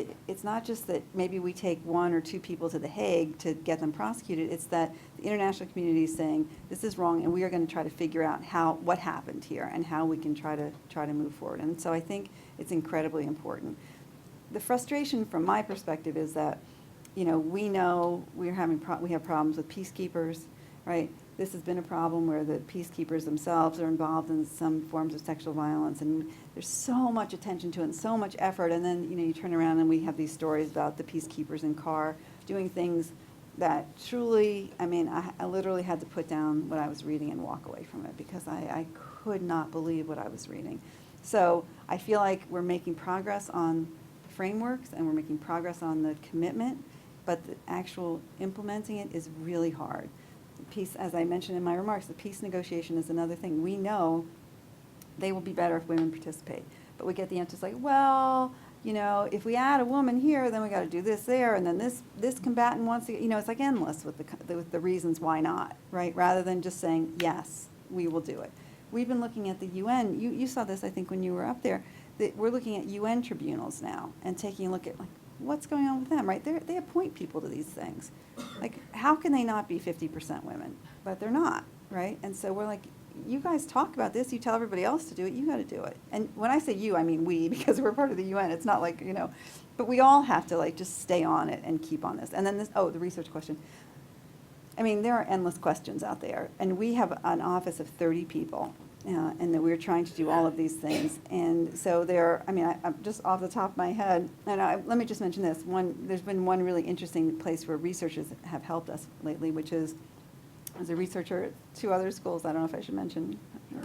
just that maybe we take one or two people to The Hague to get them prosecuted. It's that the international community is saying this is wrong, and we are going to try to figure out what happened here and how we can try to move forward. And so I think it's incredibly important. The frustration from my perspective is that, we know we have problems with peacekeepers, right? This has been a problem where the peacekeepers themselves are involved in some forms of sexual violence, and there's so much attention to it and so much effort, and then you turn around and we have these stories about the peacekeepers in car doing things that truly, I literally had to put down what I was reading and walk away from it because I could not believe what I was reading. So I feel like we're making progress on frameworks and we're making progress on the commitment, but the actual implementing it is really hard. Peace, as I mentioned in my remarks, the peace negotiation is another thing. We know they will be better if women participate. But we get the answers like, well, if we add a woman here, then we got to do this there, and then this combatant wants to, it's like endless with the reasons why not, right? Rather than just saying, yes, we will do it. We've been looking at the UN. You saw this, I think, when you were up there. We're looking at UN tribunals now and taking a look at, what's going on with them, right? They appoint people to these things. How can they not be 50% women? But they're not, right? And so we're like, you guys talk about this, you tell everybody else to do it, you got to do it. And when I say you, I mean we, because we're part of the UN. It's not like, but we all have to just stay on it and keep on this. And then the research question. There are endless questions out there. And we have an office of 30 people. And that we're trying to do all of these things. And so I'm just off the top of my head, and let me just mention this. There's been one really interesting place where researchers have helped us lately, which is, as a researcher at two other schools, I don't know if I should mention,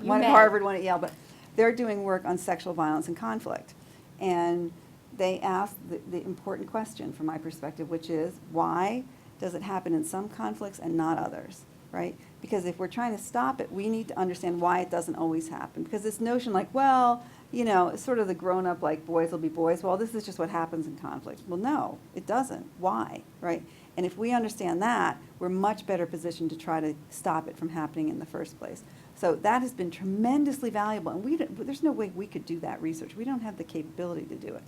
one at Harvard, one at Yale, but they're doing work on sexual violence and conflict. And they asked the important question from my perspective, which is, why does it happen in some conflicts and not others? Right? Because if we're trying to stop it, we need to understand why it doesn't always happen. Because this notion it's sort of the grown-up, boys will be boys. Well, this is just what happens in conflict. Well, no, it doesn't. Why? Right? And if we understand that, we're much better positioned to try to stop it from happening in the first place. So that has been tremendously valuable. And there's no way we could do that research. We don't have the capability to do it.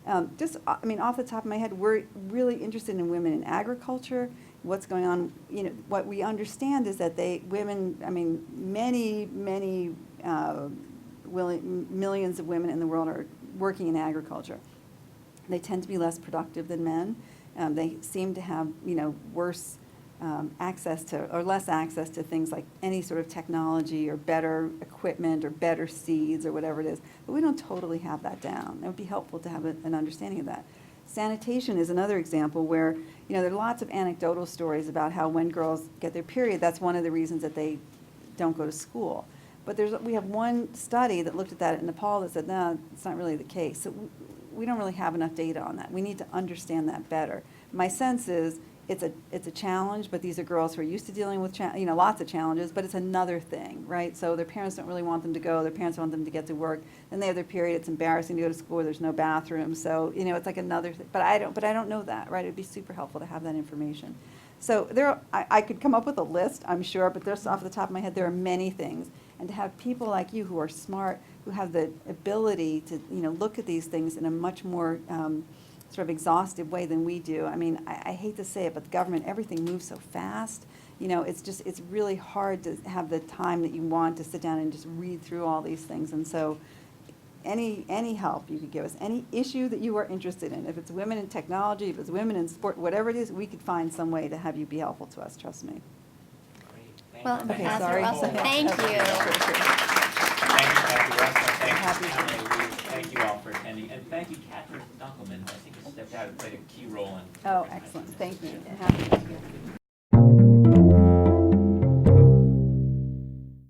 Off the top of my head, we're really interested in women in agriculture. What's going on, what we understand is that many millions of women in the world are working in agriculture. They tend to be less productive than men. They seem to have, worse access to, or less access to things like any sort of technology or better equipment or better seeds or whatever it is. But we don't totally have that down. It would be helpful to have an understanding of that. Sanitation is another example where, you know, there are lots of anecdotal stories about how when girls get their period, that's one of the reasons that they don't go to school. But we have one study that looked at that in Nepal that said, no, it's not really the case. So we don't really have enough data on that. We need to understand that better. My sense is it's a challenge, but these are girls who are used to dealing with, lots of challenges, but it's another thing, right? So their parents don't really want them to go. Their parents want them to get to work. Then they have their period. It's embarrassing to go to school where there's no bathroom. So, it's like another thing. But I don't know that, right? It'd be super helpful to have that information. So I could come up with a list, I'm sure, but there's off the top of my head, there are many things. And to have people like you who are smart, who have the ability to, look at these things in a much more sort of exhaustive way than we do. I mean, I hate to say it, but the government, everything moves so fast. It's really hard to have the time that you want to sit down and just read through all these things. And so any help you could give us, any issue that you are interested in, if it's women in technology, if it's women in sport, whatever it is, we could find some way to have you be helpful to us, trust me. Great. Well, Thank you. Okay, Ambassador sorry. Russell, thank you. Thank you, Cathy Russell. Thank Happy you, to. Emily Reed. Thank you all for attending. And thank you, Catherine Dunkelman, who I think has stepped out and played a key role in. Oh, excellent, thank you. Happy to be here.